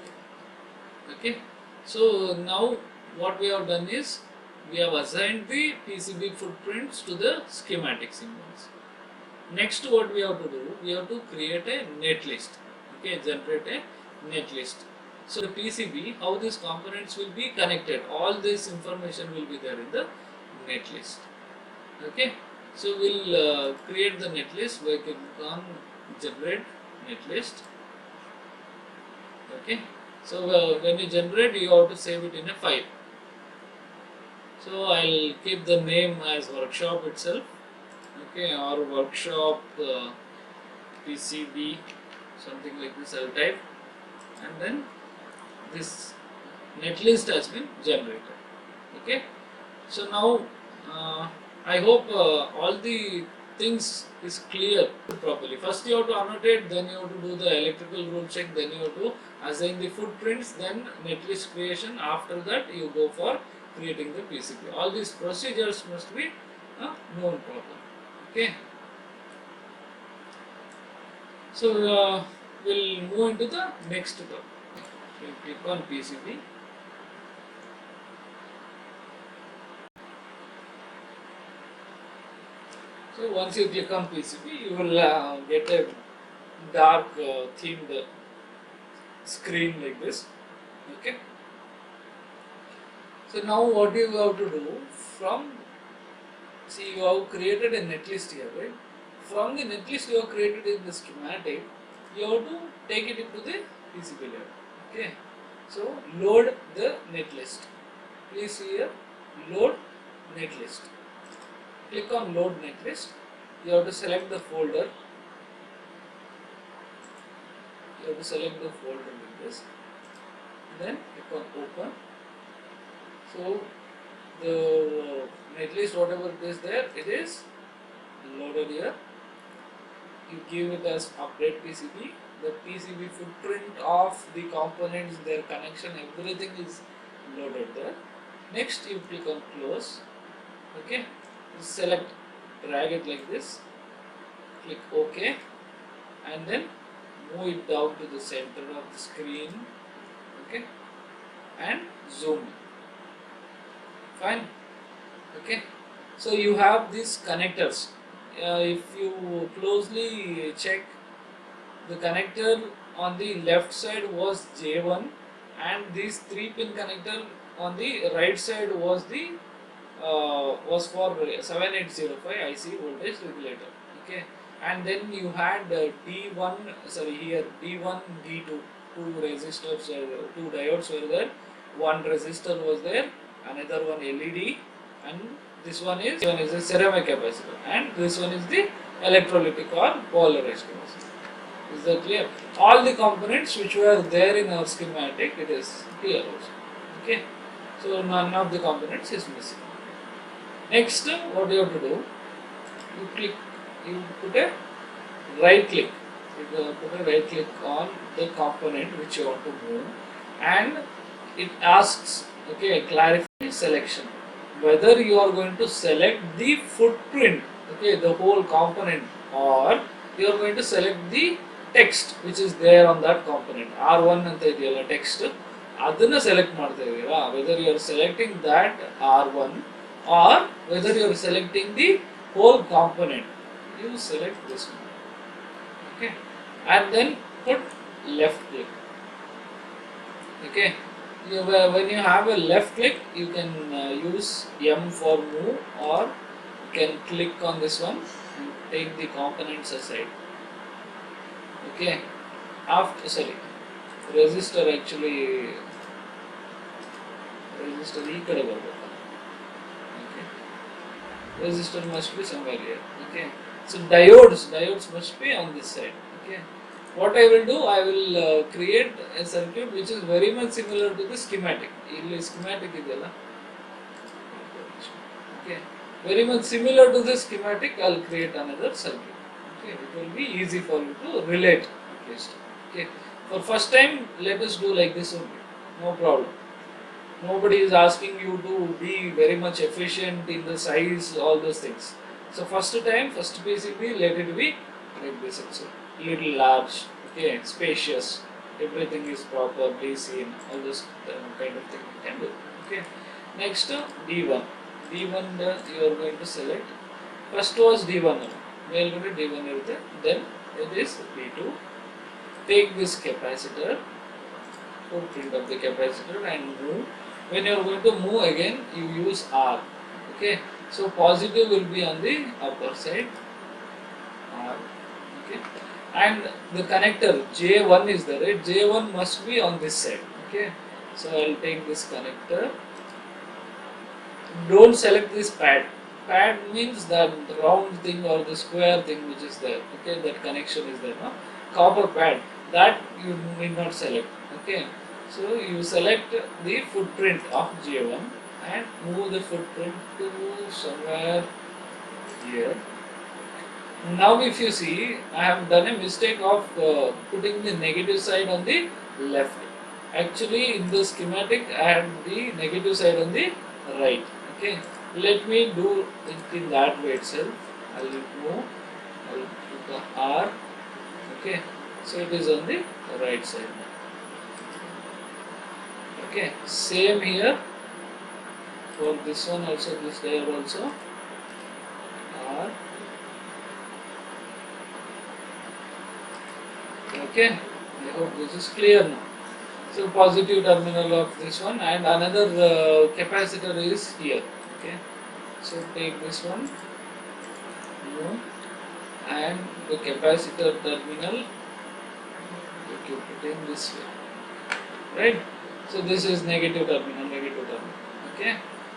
Okay, so now what we have done is we have assigned the PCB footprints to the schematic symbols. Next, what we have to do, we have to create a netlist. Okay, generate a netlist. So the PCB, how these components will be connected, all this information will be there in the netlist. Okay, so we'll create the netlist by clicking on generate netlist. Okay, so when you generate, you have to save it in a file. So I'll keep the name as workshop itself. Okay, or workshop PCB, something like this I'll type, and then this netlist has been generated. Okay, so now I hope all the things is clear properly. First you have to annotate, then you have to do the electrical rule check, then you have to assign the footprints, then netlist creation. After that you go for creating the PCB. All these procedures must be known properly. Okay, so we'll move into the next topic. We'll click on PCB. So once you click on PCB, you will get a dark themed screen like this. Okay. So now what you have to do from, see, you have created a netlist here, right? From the netlist you have created in the schematic, you have to take it into the PCB layer. Okay. So load the netlist. Please see here, load netlist. Click on load netlist. You have to select the folder. You have to select the folder like this. Then click on open. So the netlist, whatever it is there, it is loaded here. You give it as update PCB. The PCB footprint of the components, their connection, everything is loaded there. Next you click on close. Okay, you select, drag it like this, click OK, and then move it down to the center of the screen. Okay, and zoom in. Fine. Okay, so you have these connectors. If you closely check, the connector on the left side was J1, and this 3-pin connector on the right side was the was for 7805 IC voltage regulator. Okay, and then you had D1, sorry, here D1, D2, two resistors, two diodes were there. One resistor was there, another one LED, and this one is a ceramic capacitor, and this one is the electrolytic or polarized capacitor. Is that clear? All the components which were there in our schematic, it is here also. Okay, so none of the components is missing. Next, what you have to do? You put a right click. You put a right click on the component which you want to move, and it asks, okay, clarify selection, whether you are going to select the footprint, okay, the whole component, or you are going to select the text which is there on that component. R1 ಅಂತ ಇದೆಯಲ್ಲ text, ಅದನ್ನ select ಮಾಡ್ತಾ ಇದೀರಾ, whether you are selecting that R1 or whether you are selecting the whole component. You select this one. Okay, and then put left click. Okay, when you have a left click, you can use M for move, or you can click on this one and take the components aside. Okay, after, sorry, resistor actually, resistor ee kade barbeku. Okay, resistor must be somewhere here. Okay, so diodes must be on this side. Okay, what I will do, I will create a circuit which is very much similar to the schematic. Illi schematic idella. Okay, very much similar to the schematic, I will create another circuit. Okay, it will be easy for you to relate at least. Okay, for first time, let us do like this only. No problem. Nobody is asking you to be very much efficient in the size, all those things. So first time, first PCB, let it be like this also. Little large, okay, spacious, everything is properly seen, all this kind of thing you can do. Okay, next D1. D1 you are going to select. First was D1, D1 irutte. Then it is D2. Take this capacitor, footprint of the capacitor, and move. When you are going to move again, you use R. Okay, so positive will be on the upper side, R. Okay, and the connector J1 is there, right? J1 must be on this side. Okay, so I will take this connector. Don't select this pad. Pad means that round thing or the square thing which is there. Okay, that connection is there, no? Copper pad, that you need not select. Okay, so you select the footprint of J1 and move the footprint to somewhere here. Now if you see, I have done a mistake of putting the negative side on the left. Actually in the schematic I had the negative side on the right. Okay, let me do it in that way itself. I will move, I will put the R. Okay, so it is on the right side. Okay, same here for this one also, this there also, R. Okay, I hope this is clear now. So positive terminal of this one, and another capacitor is here. Okay, so take this one, and the capacitor terminal you keep it in this way, right? So this is negative terminal, okay.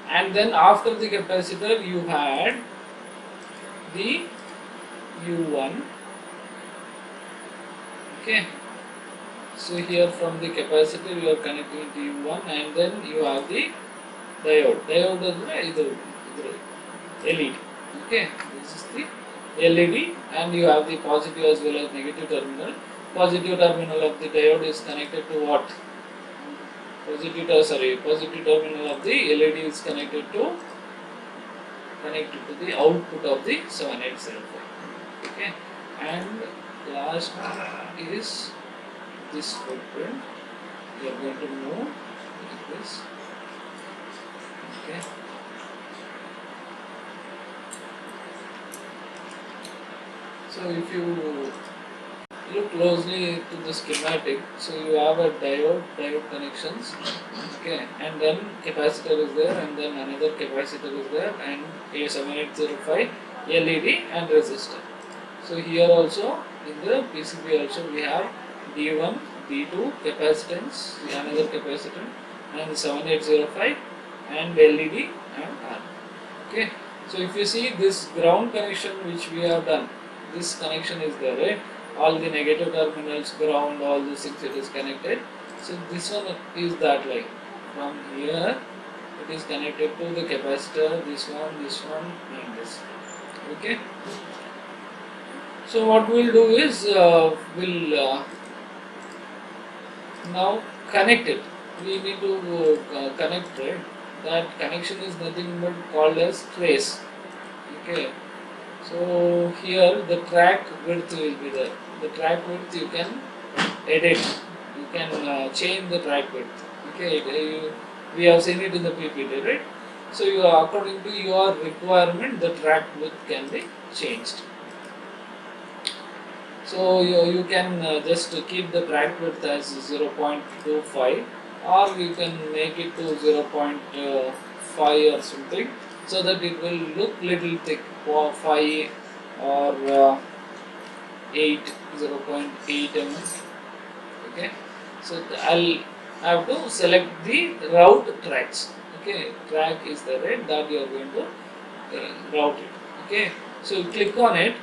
And then after the capacitor you had the U1, okay. So here from the capacitor you are connecting to U1, and then you have the diode is the LED, okay. This is the LED, and you have the positive as well as negative terminal. Positive terminal of the diode is connected to what? Positive terminal of the LED is connected to the output of the 7805. Okay, and last is this footprint. We are going to move like this. Okay. So if you look closely to the schematic, so you have a diode connections, okay, and then capacitor is there, and then another capacitor is there, and A7805 LED and resistor. So here also in the PCB also we have D1, D2 capacitance, another capacitor, and 7805 and LED and R. Okay, so if you see this ground connection which we have done, this connection is there, right? All the negative terminals, ground, all the 6 it is connected. So this one is that line. From here it is connected to the capacitor, this one, and this. Okay. So what we'll do is we'll now connect it. We need to connect it. That connection is nothing but called as trace. Okay. So here the track width will be there. The track width you can edit. You can change the track width. Okay. We have seen it in the PPT, right? So according to your requirement, the track width can be changed. So you can just keep the track width as 0.25, or you can make it to 0.5 or something, so that it will look little thick, for 5 or 8, 0.8 mm. Okay, so I'll have to select the route tracks. Okay, track is the red that you are going to route it. Okay, so you click on it.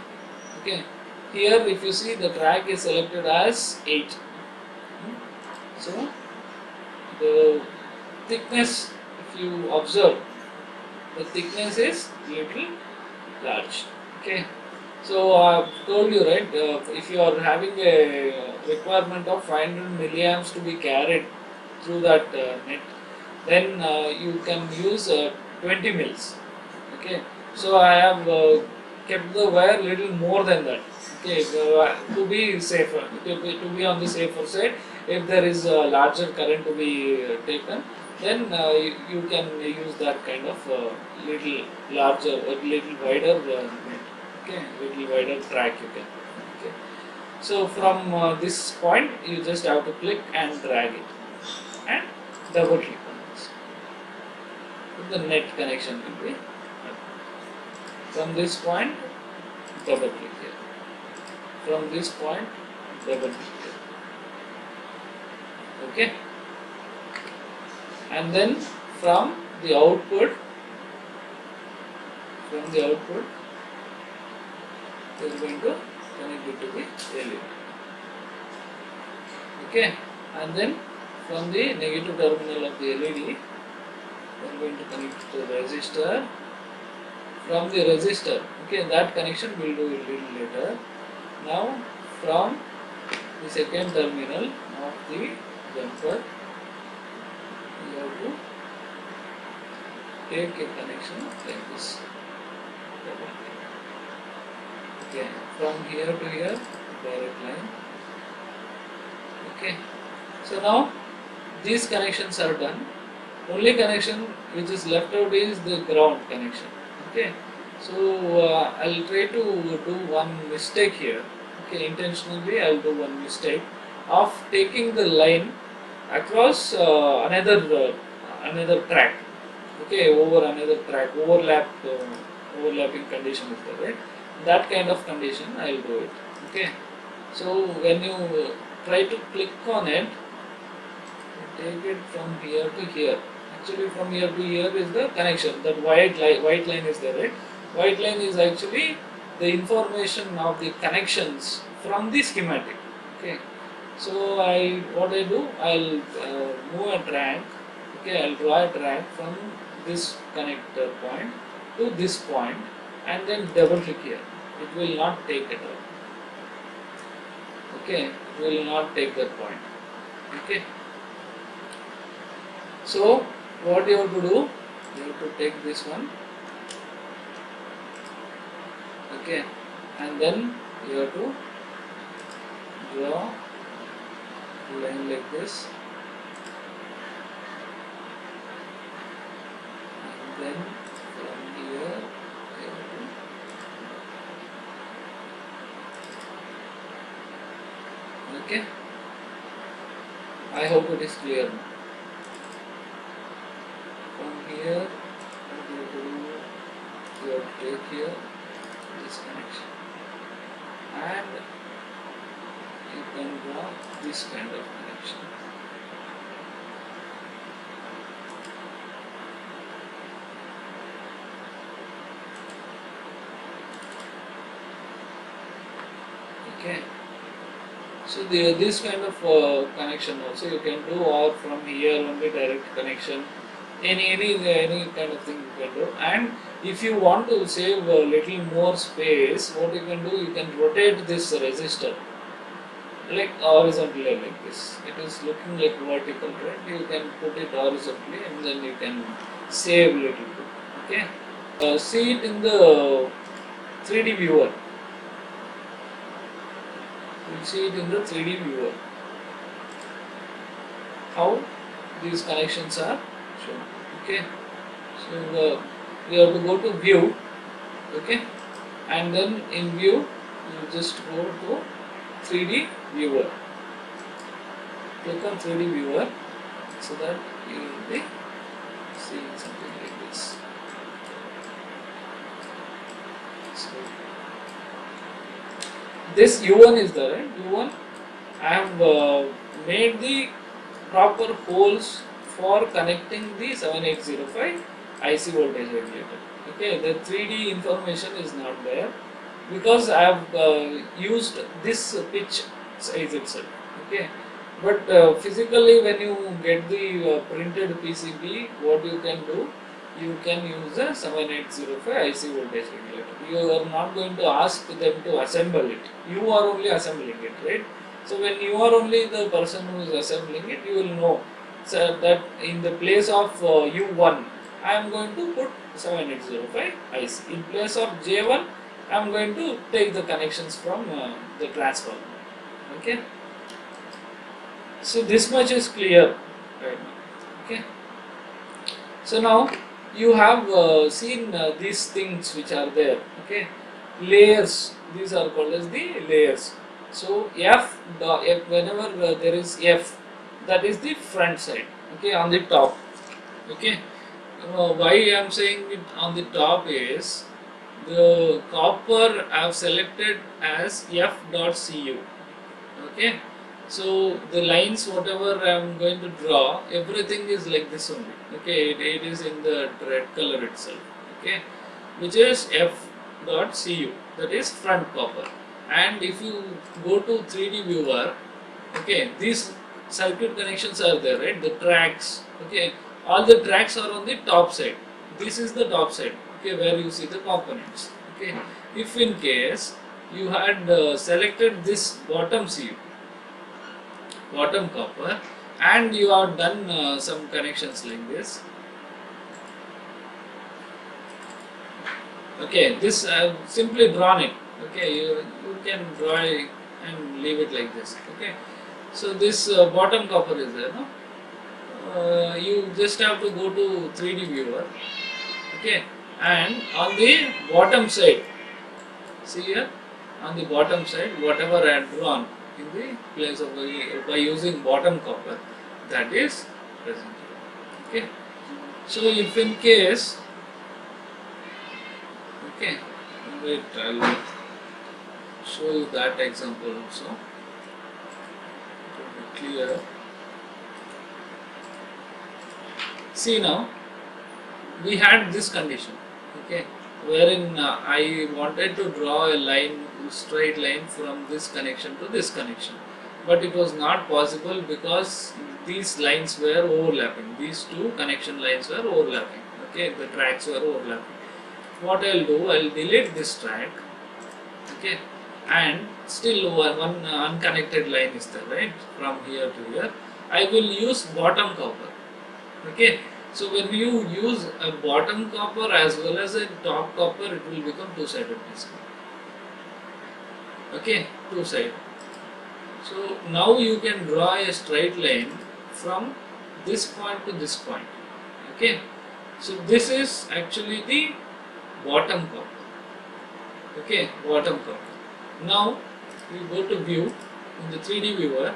Okay, here if you see the track is selected as 8. So the thickness, if you observe, the thickness is little large. Okay, so I've told you, right, if you are having a requirement of 500 milliamps to be carried through that net, then you can use 20 mils. Okay, so I have kept the wire little more than that. Okay, to be safer, to be on the safer side. If there is a larger current to be taken, then you can use that kind of little larger, little wider net. Okay, little wider track you can. Okay, so from this point you just have to click and drag it, and double click on this. The net connection will be from this point, double click here. From this point, double click here. Okay, and then from the output, we are going to connect it to the LED. Okay, and then from the negative terminal of the LED, we are going to connect it to the resistor. From the resistor, okay, that connection we'll do a little later. Now from the second terminal of the jumper, you have to take a connection like this. Okay, from here to here, direct line. Okay, so now these connections are done. Only connection which is left out is the ground connection. Okay, so I'll try to do one mistake here. Okay, intentionally I'll do one mistake of taking the line across another track, okay, over another track, overlapping condition is there, right? That kind of condition I will do it, okay. So when you try to click on it, take it from here to here. Actually, from here to here is the connection. That white line is there, right? White line is actually the information of the connections from the schematic. Okay. So what I do, I'll move a track. Okay, I'll draw a track from this connector point to this point, and then double click here. It will not take it out. Okay, it will not take that point. Okay. So what you have to do, you have to take this one, okay, and then you have to draw a line like this, and then from here you have to, okay. I hope it is clear now. From here, what you have to do, you have to take here this connection, and you can draw this kind of connection. Okay. So this kind of connection also you can do, or from here only direct connection. Any kind of thing you can do. And if you want to save a little more space, what you can do, you can rotate this resistor like horizontally like this. It is looking like vertical, right? You can put it horizontally, and then you can save little bit. Okay. See it in the 3D viewer. You see it in the 3D viewer. How these connections are shown. Okay. So you have to go to view. Okay. And then in view, you just go to 3D viewer. Click on 3D viewer so that you will be seeing something like this. So this U1 is there, right? U1, I have made the proper holes for connecting the 7805 IC voltage regulator. Okay, the 3D information is not there because I have used this pitch size itself. Okay, but physically when you get the printed PCB, what you can do, you can use the 7805 IC voltage regulator. You are not going to ask them to assemble it. You are only assembling it, right? So when you are only the person who is assembling it, you will know. So that in the place of U1, I am going to put 7805 IC. In place of J1, I am going to take the connections from the transformer. Okay. So this much is clear right now. Okay. So now you have seen these things which are there. Okay. Layers. These are called as the layers. So F whenever there is F, that is the front side. Okay, on the top. Okay. Why I am saying it on the top is the copper I have selected as F.Cu. Okay. So the lines whatever I am going to draw, everything is like this only. Okay, it is in the red color itself. Okay, which is F.Cu, that is front copper. And if you go to 3D viewer, okay, these circuit connections are there, right? The tracks, okay, all the tracks are on the top side. This is the top side, okay, where you see the components. Okay, if in case you had selected this bottom CU, bottom copper, and you have done some connections like this. Okay, this I have simply drawn it. Okay, you can draw it and leave it like this. Okay, so this bottom copper is there, no? You just have to go to 3D viewer. Okay, and on the bottom side, see here, on the bottom side, whatever I had drawn in the place of by using bottom copper, that is present here. Okay, so if in case, okay, wait, I'll show you that example also to be clear. See, now we had this condition, okay, wherein I wanted to draw a line, straight line from this connection to this connection, but it was not possible because these lines were overlapping, these two connection lines were overlapping, okay, the tracks were overlapping. What I'll do, I'll delete this track, okay, and still one unconnected line is there, right, from here to here. I will use bottom copper, okay. So when you use a bottom copper as well as a top copper, it will become two-sided disc, okay, two-sided. So now you can draw a straight line from this point to this point, okay. So this is actually the bottom copper, okay, bottom copper. Now we go to view. In the 3D viewer,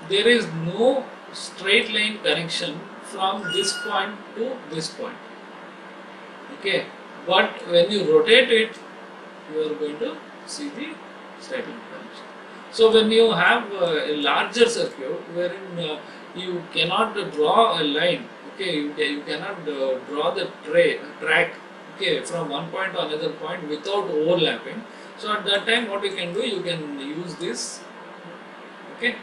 there is no straight line connection from this point to this point, okay, but when you rotate it, you are going to see the straight line connection. So when you have a larger circuit wherein you cannot draw a line, okay, you cannot draw the track, okay, from one point to another point without overlapping. So at that time, what you can do, you can use this, okay.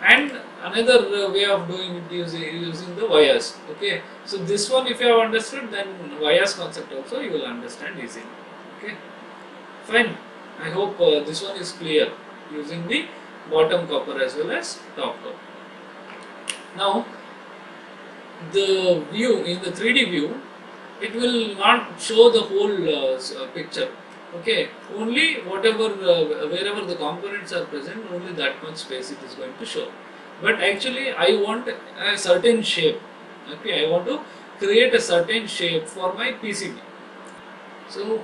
And another way of doing it is using the wires, okay. So this one, if you have understood, then wires concept also you will understand easily, okay. Fine. I hope this one is clear, using the bottom copper as well as top copper. Now the view in the 3D view, it will not show the whole picture, okay, only whatever wherever the components are present, only that much space it is going to show. But actually I want a certain shape, okay, I want to create a certain shape for my PCB. So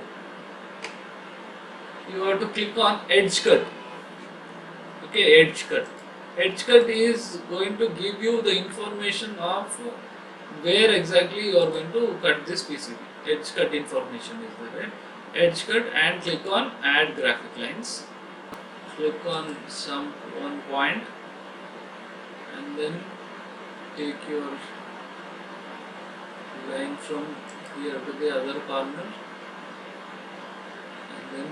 you have to click on edge cut, okay, edge cut. Edge cut is going to give you the information of where exactly you are going to cut this PCB. Edge cut information is there, right? Edge cut, and click on add graphic lines. Click on some one point and then take your line from here to the other corner and then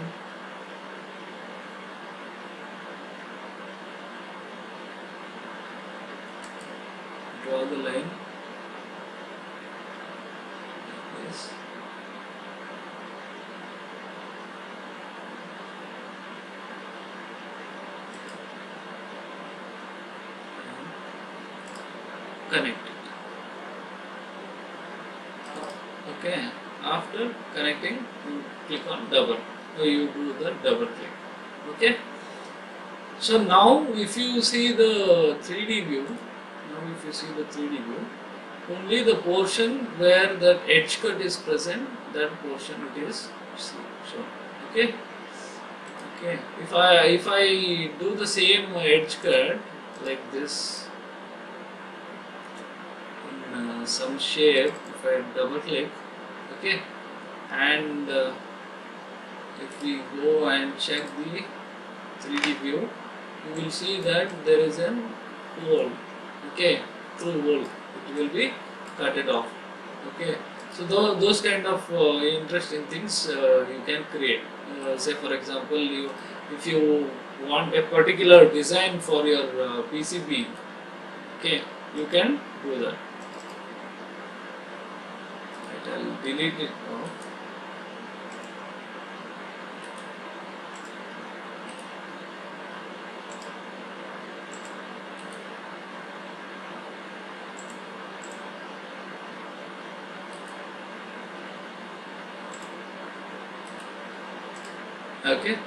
draw the line like this. Connect it. Okay, after connecting, you click on double, so you do the double click, okay. So now if you see the 3D view, only the portion where that edge cut is present, that portion it is shown, okay. Okay, if I do the same edge cut like this in some shape, if I double click, okay, and if we go and check the 3D view, you will see that there is an hole, okay, through hole, it will be cutted off, okay. So those kind of interesting things you can create. Say for example, if you want a particular design for your PCB, okay, you can do that. Right, I'll delete it now. Okay,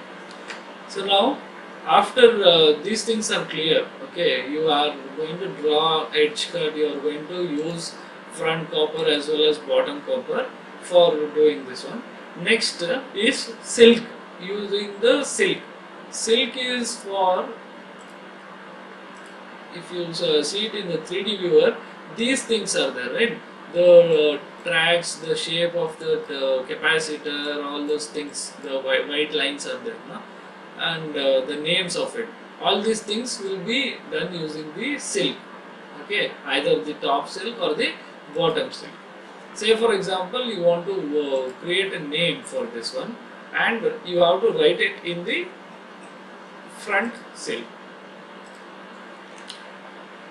so now after these things are clear, okay, you are going to draw edge cut, you are going to use front copper as well as bottom copper for doing this one. Next is silk, using the silk. Silk is for if you see it in the 3D viewer, these things are there, right? The tracks, the shape of the capacitor, all those things, the white lines are there, no? And the names of it. All these things will be done using the silk. Okay, either the top silk or the bottom silk. Say for example, you want to create a name for this one, and you have to write it in the front silk.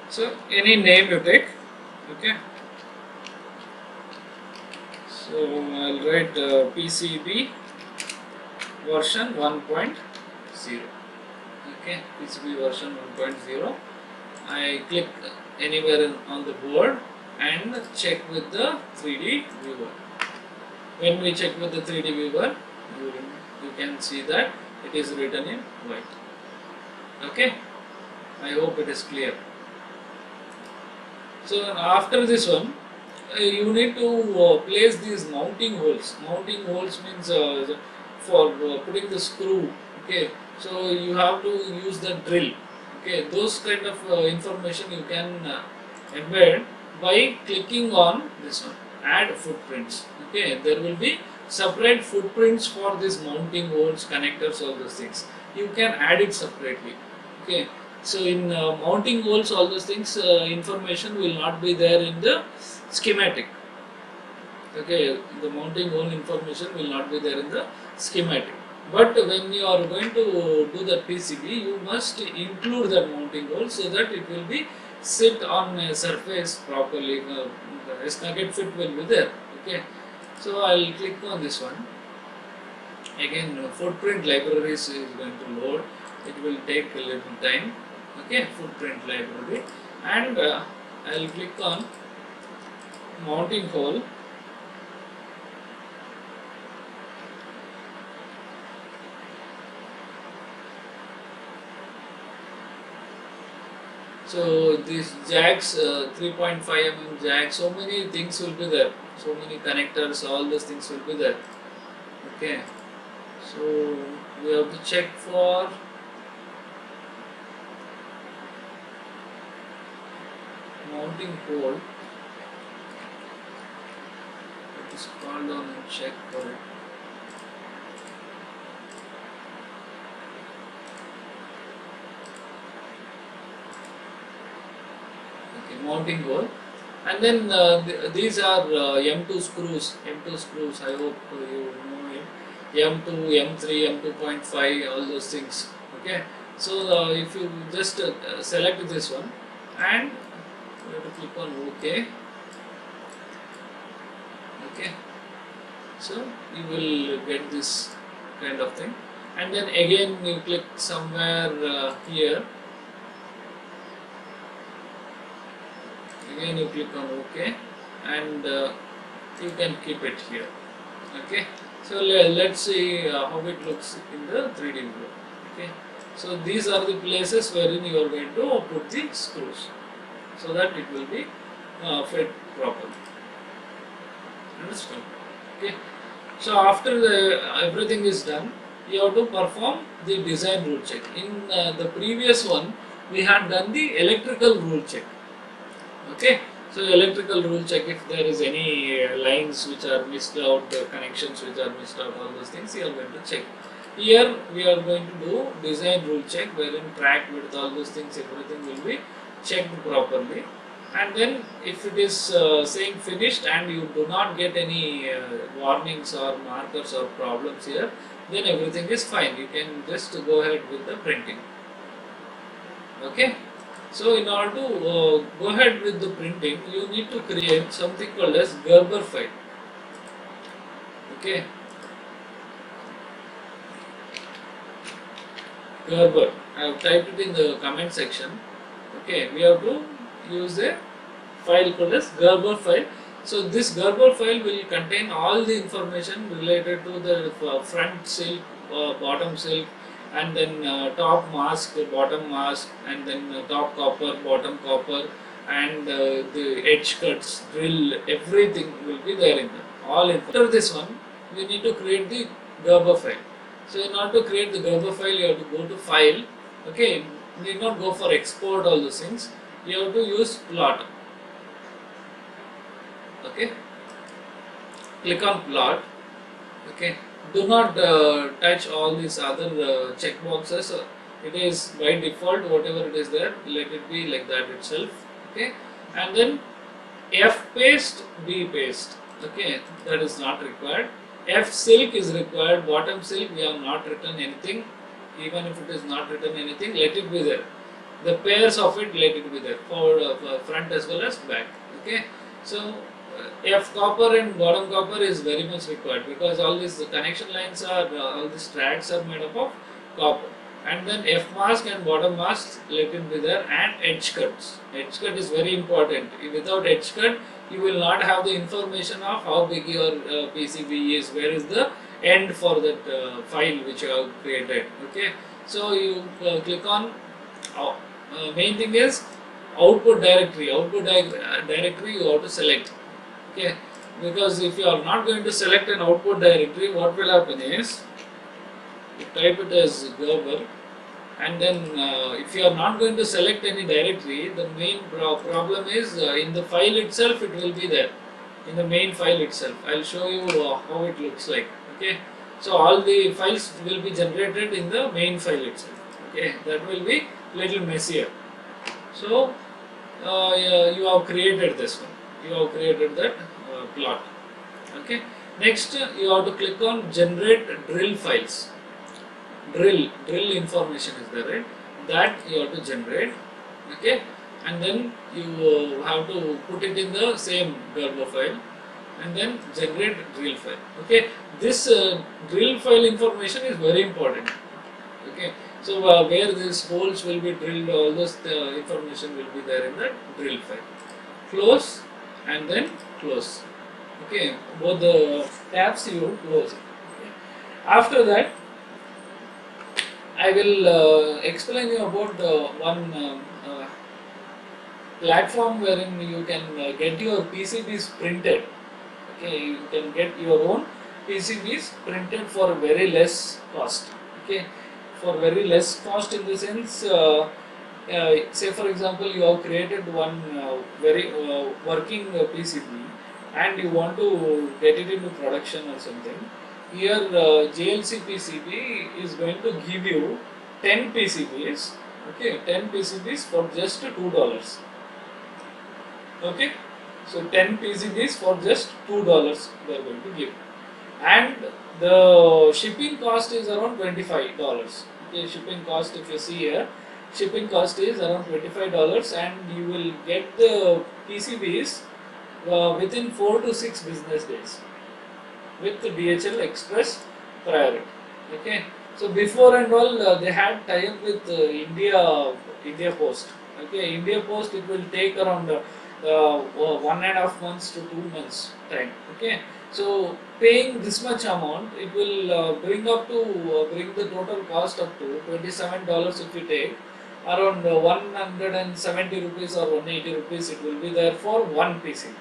So any name you take, okay. So I'll write PCB version 1.0. Okay, PCB version 1.0. I click anywhere on the board and check with the 3D viewer. When we check with the 3D viewer, you can see that it is written in white. Okay, I hope it is clear. So after this one, you need to place these mounting holes. Mounting holes means for putting the screw. Okay, so you have to use the drill. Okay, those kind of information you can embed by clicking on this one, add footprints. Okay, there will be separate footprints for these mounting holes, connectors, all those things. You can add it separately. Okay, so in mounting holes, all those things, information will not be there in the schematic. Okay, the mounting hole information will not be there in the schematic. But when you are going to do the PCB, you must include that mounting hole so that it will be sit on a surface properly. The snugget fit will be there. Okay, so I'll click on this one. Again, footprint libraries is going to load. It will take a little time. Okay, footprint library, and I'll click on mounting hole. So these jacks, 3.5 mm jack, so many things will be there. So many connectors, all those things will be there. Okay, so we have to check for mounting hole. Let us scroll down and check for it. Okay, mounting hole, and then these are M2 screws. M2 screws. I hope you know it. M2, M3, M2.5, all those things. Okay. So if you just select this one, and you have to click on OK. Okay. So you will get this kind of thing, and then again you click somewhere here. Again you click on OK, and you can keep it here. Okay, so let's see how it looks in the 3D view. Okay, so these are the places wherein you are going to put the screws so that it will be fit properly. Understand? Okay, so after everything is done, you have to perform the design rule check. In the previous one, we had done the electrical rule check. Okay, so electrical rule check, if there is any lines which are missed out, connections which are missed out, all those things you are going to check. Here we are going to do design rule check, wherein track width, all those things, everything will be checked properly. And then if it is saying finished and you do not get any warnings or markers or problems here, then everything is fine. You can just go ahead with the printing. Okay. So in order to go ahead with the printing, you need to create something called as Gerber file. Okay, Gerber. I have typed it in the comment section. Okay, we have to use a file called as Gerber file. So this Gerber file will contain all the information related to the front silk, bottom silk, and then top mask, bottom mask, and then top copper, bottom copper, and the edge cuts, drill, everything will be there in them. All after this one, we need to create the Gerber file. So in order to create the Gerber file, you have to go to File. Okay, need not go for export all those things. You have to use plot. Okay, click on plot. Okay, do not touch all these other check boxes. It is by default whatever it is there, let it be like that itself. Okay, and then F paste, B paste. Okay, that is not required. F silk is required. Bottom silk we have not written anything. Even if it is not written anything, let it be there. The pairs of it, let it be there for front as well as back. Okay, so F copper and bottom copper is very much required because all these connection lines are all these tracks are made up of copper. And then F mask and bottom mask, let it be there, and edge cuts. Edge cut is very important. Without edge cut, you will not have the information of how big your PCB is, where is the end for that file which you have created. Okay, so you click on main thing is output directory. Directory you have to select. Okay, because if you are not going to select an output directory, what will happen is you type it as Gerber, and then if you are not going to select any directory, the main problem is in the file itself it will be there, in the main file itself. I will show you how it looks like. Okay, so all the files will be generated in the main file itself. Okay, that will be little messier. So you have created this one, you have created that plot. Okay, next you have to click on generate drill files. Drill information is there, right? That you have to generate. Okay, and then you have to put it in the same Gerber file and then generate drill file. Okay, this drill file information is very important. Okay, so where these holes will be drilled, all this information will be there in that drill file. Close and then close. Okay, both the tabs you close. Okay. After that, I will explain you about one platform wherein you can get your PCBs printed. Okay, you can get your own PCBs printed for very less cost. Okay, for very less cost in the sense, say for example, you have created one very working PCB and you want to get it into production or something. Here JLC PCB is going to give you 10 PCBs, okay, 10 PCBs for just $2. Okay, so 10 PCBs for just $2 they are going to give, and the shipping cost is around $25. Okay, shipping cost, if you see here, shipping cost is around $25, and you will get the PCBs within 4 to 6 business days with the DHL Express priority. Okay, so before and all they had tie-up with India Post. Okay, India Post, it will take around 1.5 months to 2 months time. Okay, so paying this much amount, it will bring the total cost up to $27 if you take. Around 170 rupees or 180 rupees it will be there for one PCB.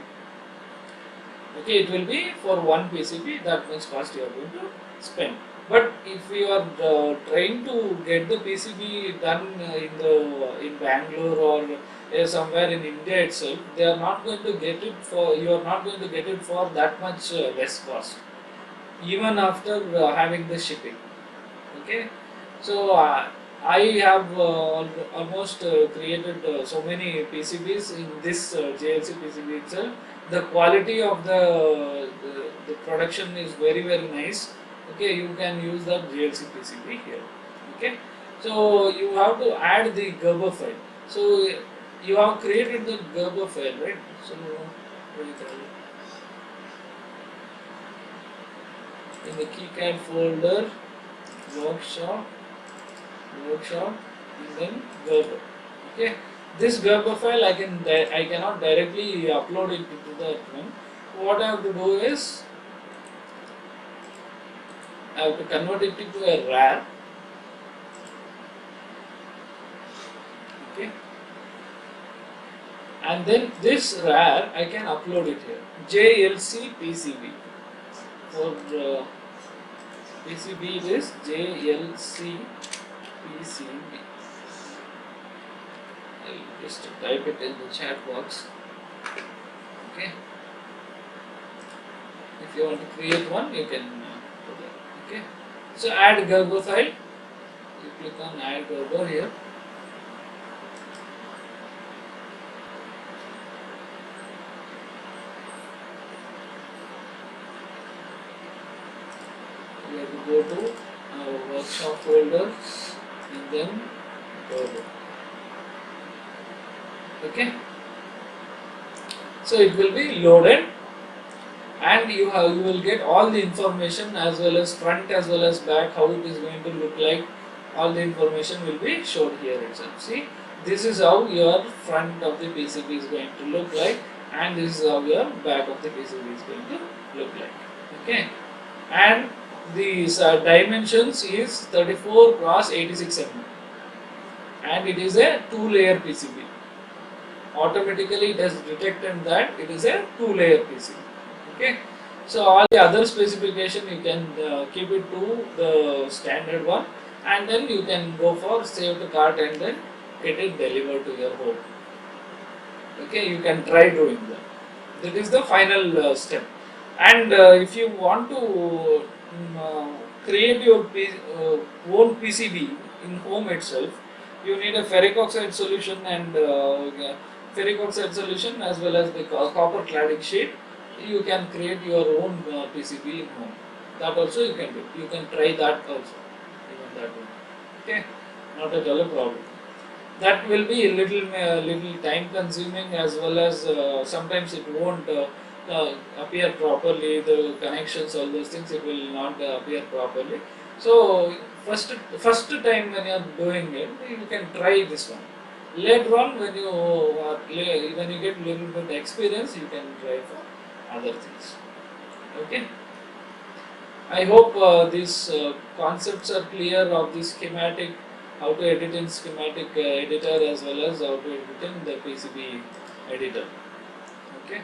Okay, it will be for one PCB, that much cost you are going to spend. But if you are trying to get the PCB done in Bangalore or somewhere in India itself, they are not going to get it for, you are not going to get it for that much less cost, even after having the shipping. Okay, so I have almost created so many PCBs in this JLC PCB itself. The quality of the production is very nice. Okay, you can use the JLC PCB here. Okay, so you have to add the Gerber file. So you have created the Gerber file, right? So in the KiCad folder, workshop, and then Gerber. Okay, this Gerber file I cannot directly upload it into that one. What I have to do is I have to convert it into a RAR. Okay, and then this RAR I can upload it here. JLC PCB. For PCB it is JLC PCB. I'll just type it in the chat box. Okay. If you want to create one, you can do that. Okay. So add Gerber file. You click on add Gerber here. You have to go to our workshop folder and then Gerber. Okay. So it will be loaded, and you will get all the information as well as front as well as back, how it is going to look like. All the information will be shown here itself. See, this is how your front of the PCB is going to look like, and this is how your back of the PCB is going to look like. Okay, and these dimensions is 34 cross 86 mm, and it is a 2-layer PCB. Automatically it has detected that it is a 2-layer PCB. Okay, so all the other specification you can keep it to the standard one, and then you can go for save to cart and then get it delivered to your home. Okay, you can try doing that. That is the final step. And if you want to create your own PCB in home itself, you need a ferric oxide solution and ferric oxide solution as well as the copper cladding sheet. You can create your own PCB in home. That also you can do. You can try that also. Even that one. Okay, not at all a problem. That will be a little time consuming, as well as sometimes it won't appear properly. The connections, all those things, it will not appear properly. So first time when you are doing it, you can try this one. Later on, when you get little bit experience, you can try for other things. Okay. I hope these concepts are clear of the schematic, how to edit in schematic editor as well as how to edit in the PCB editor. Okay.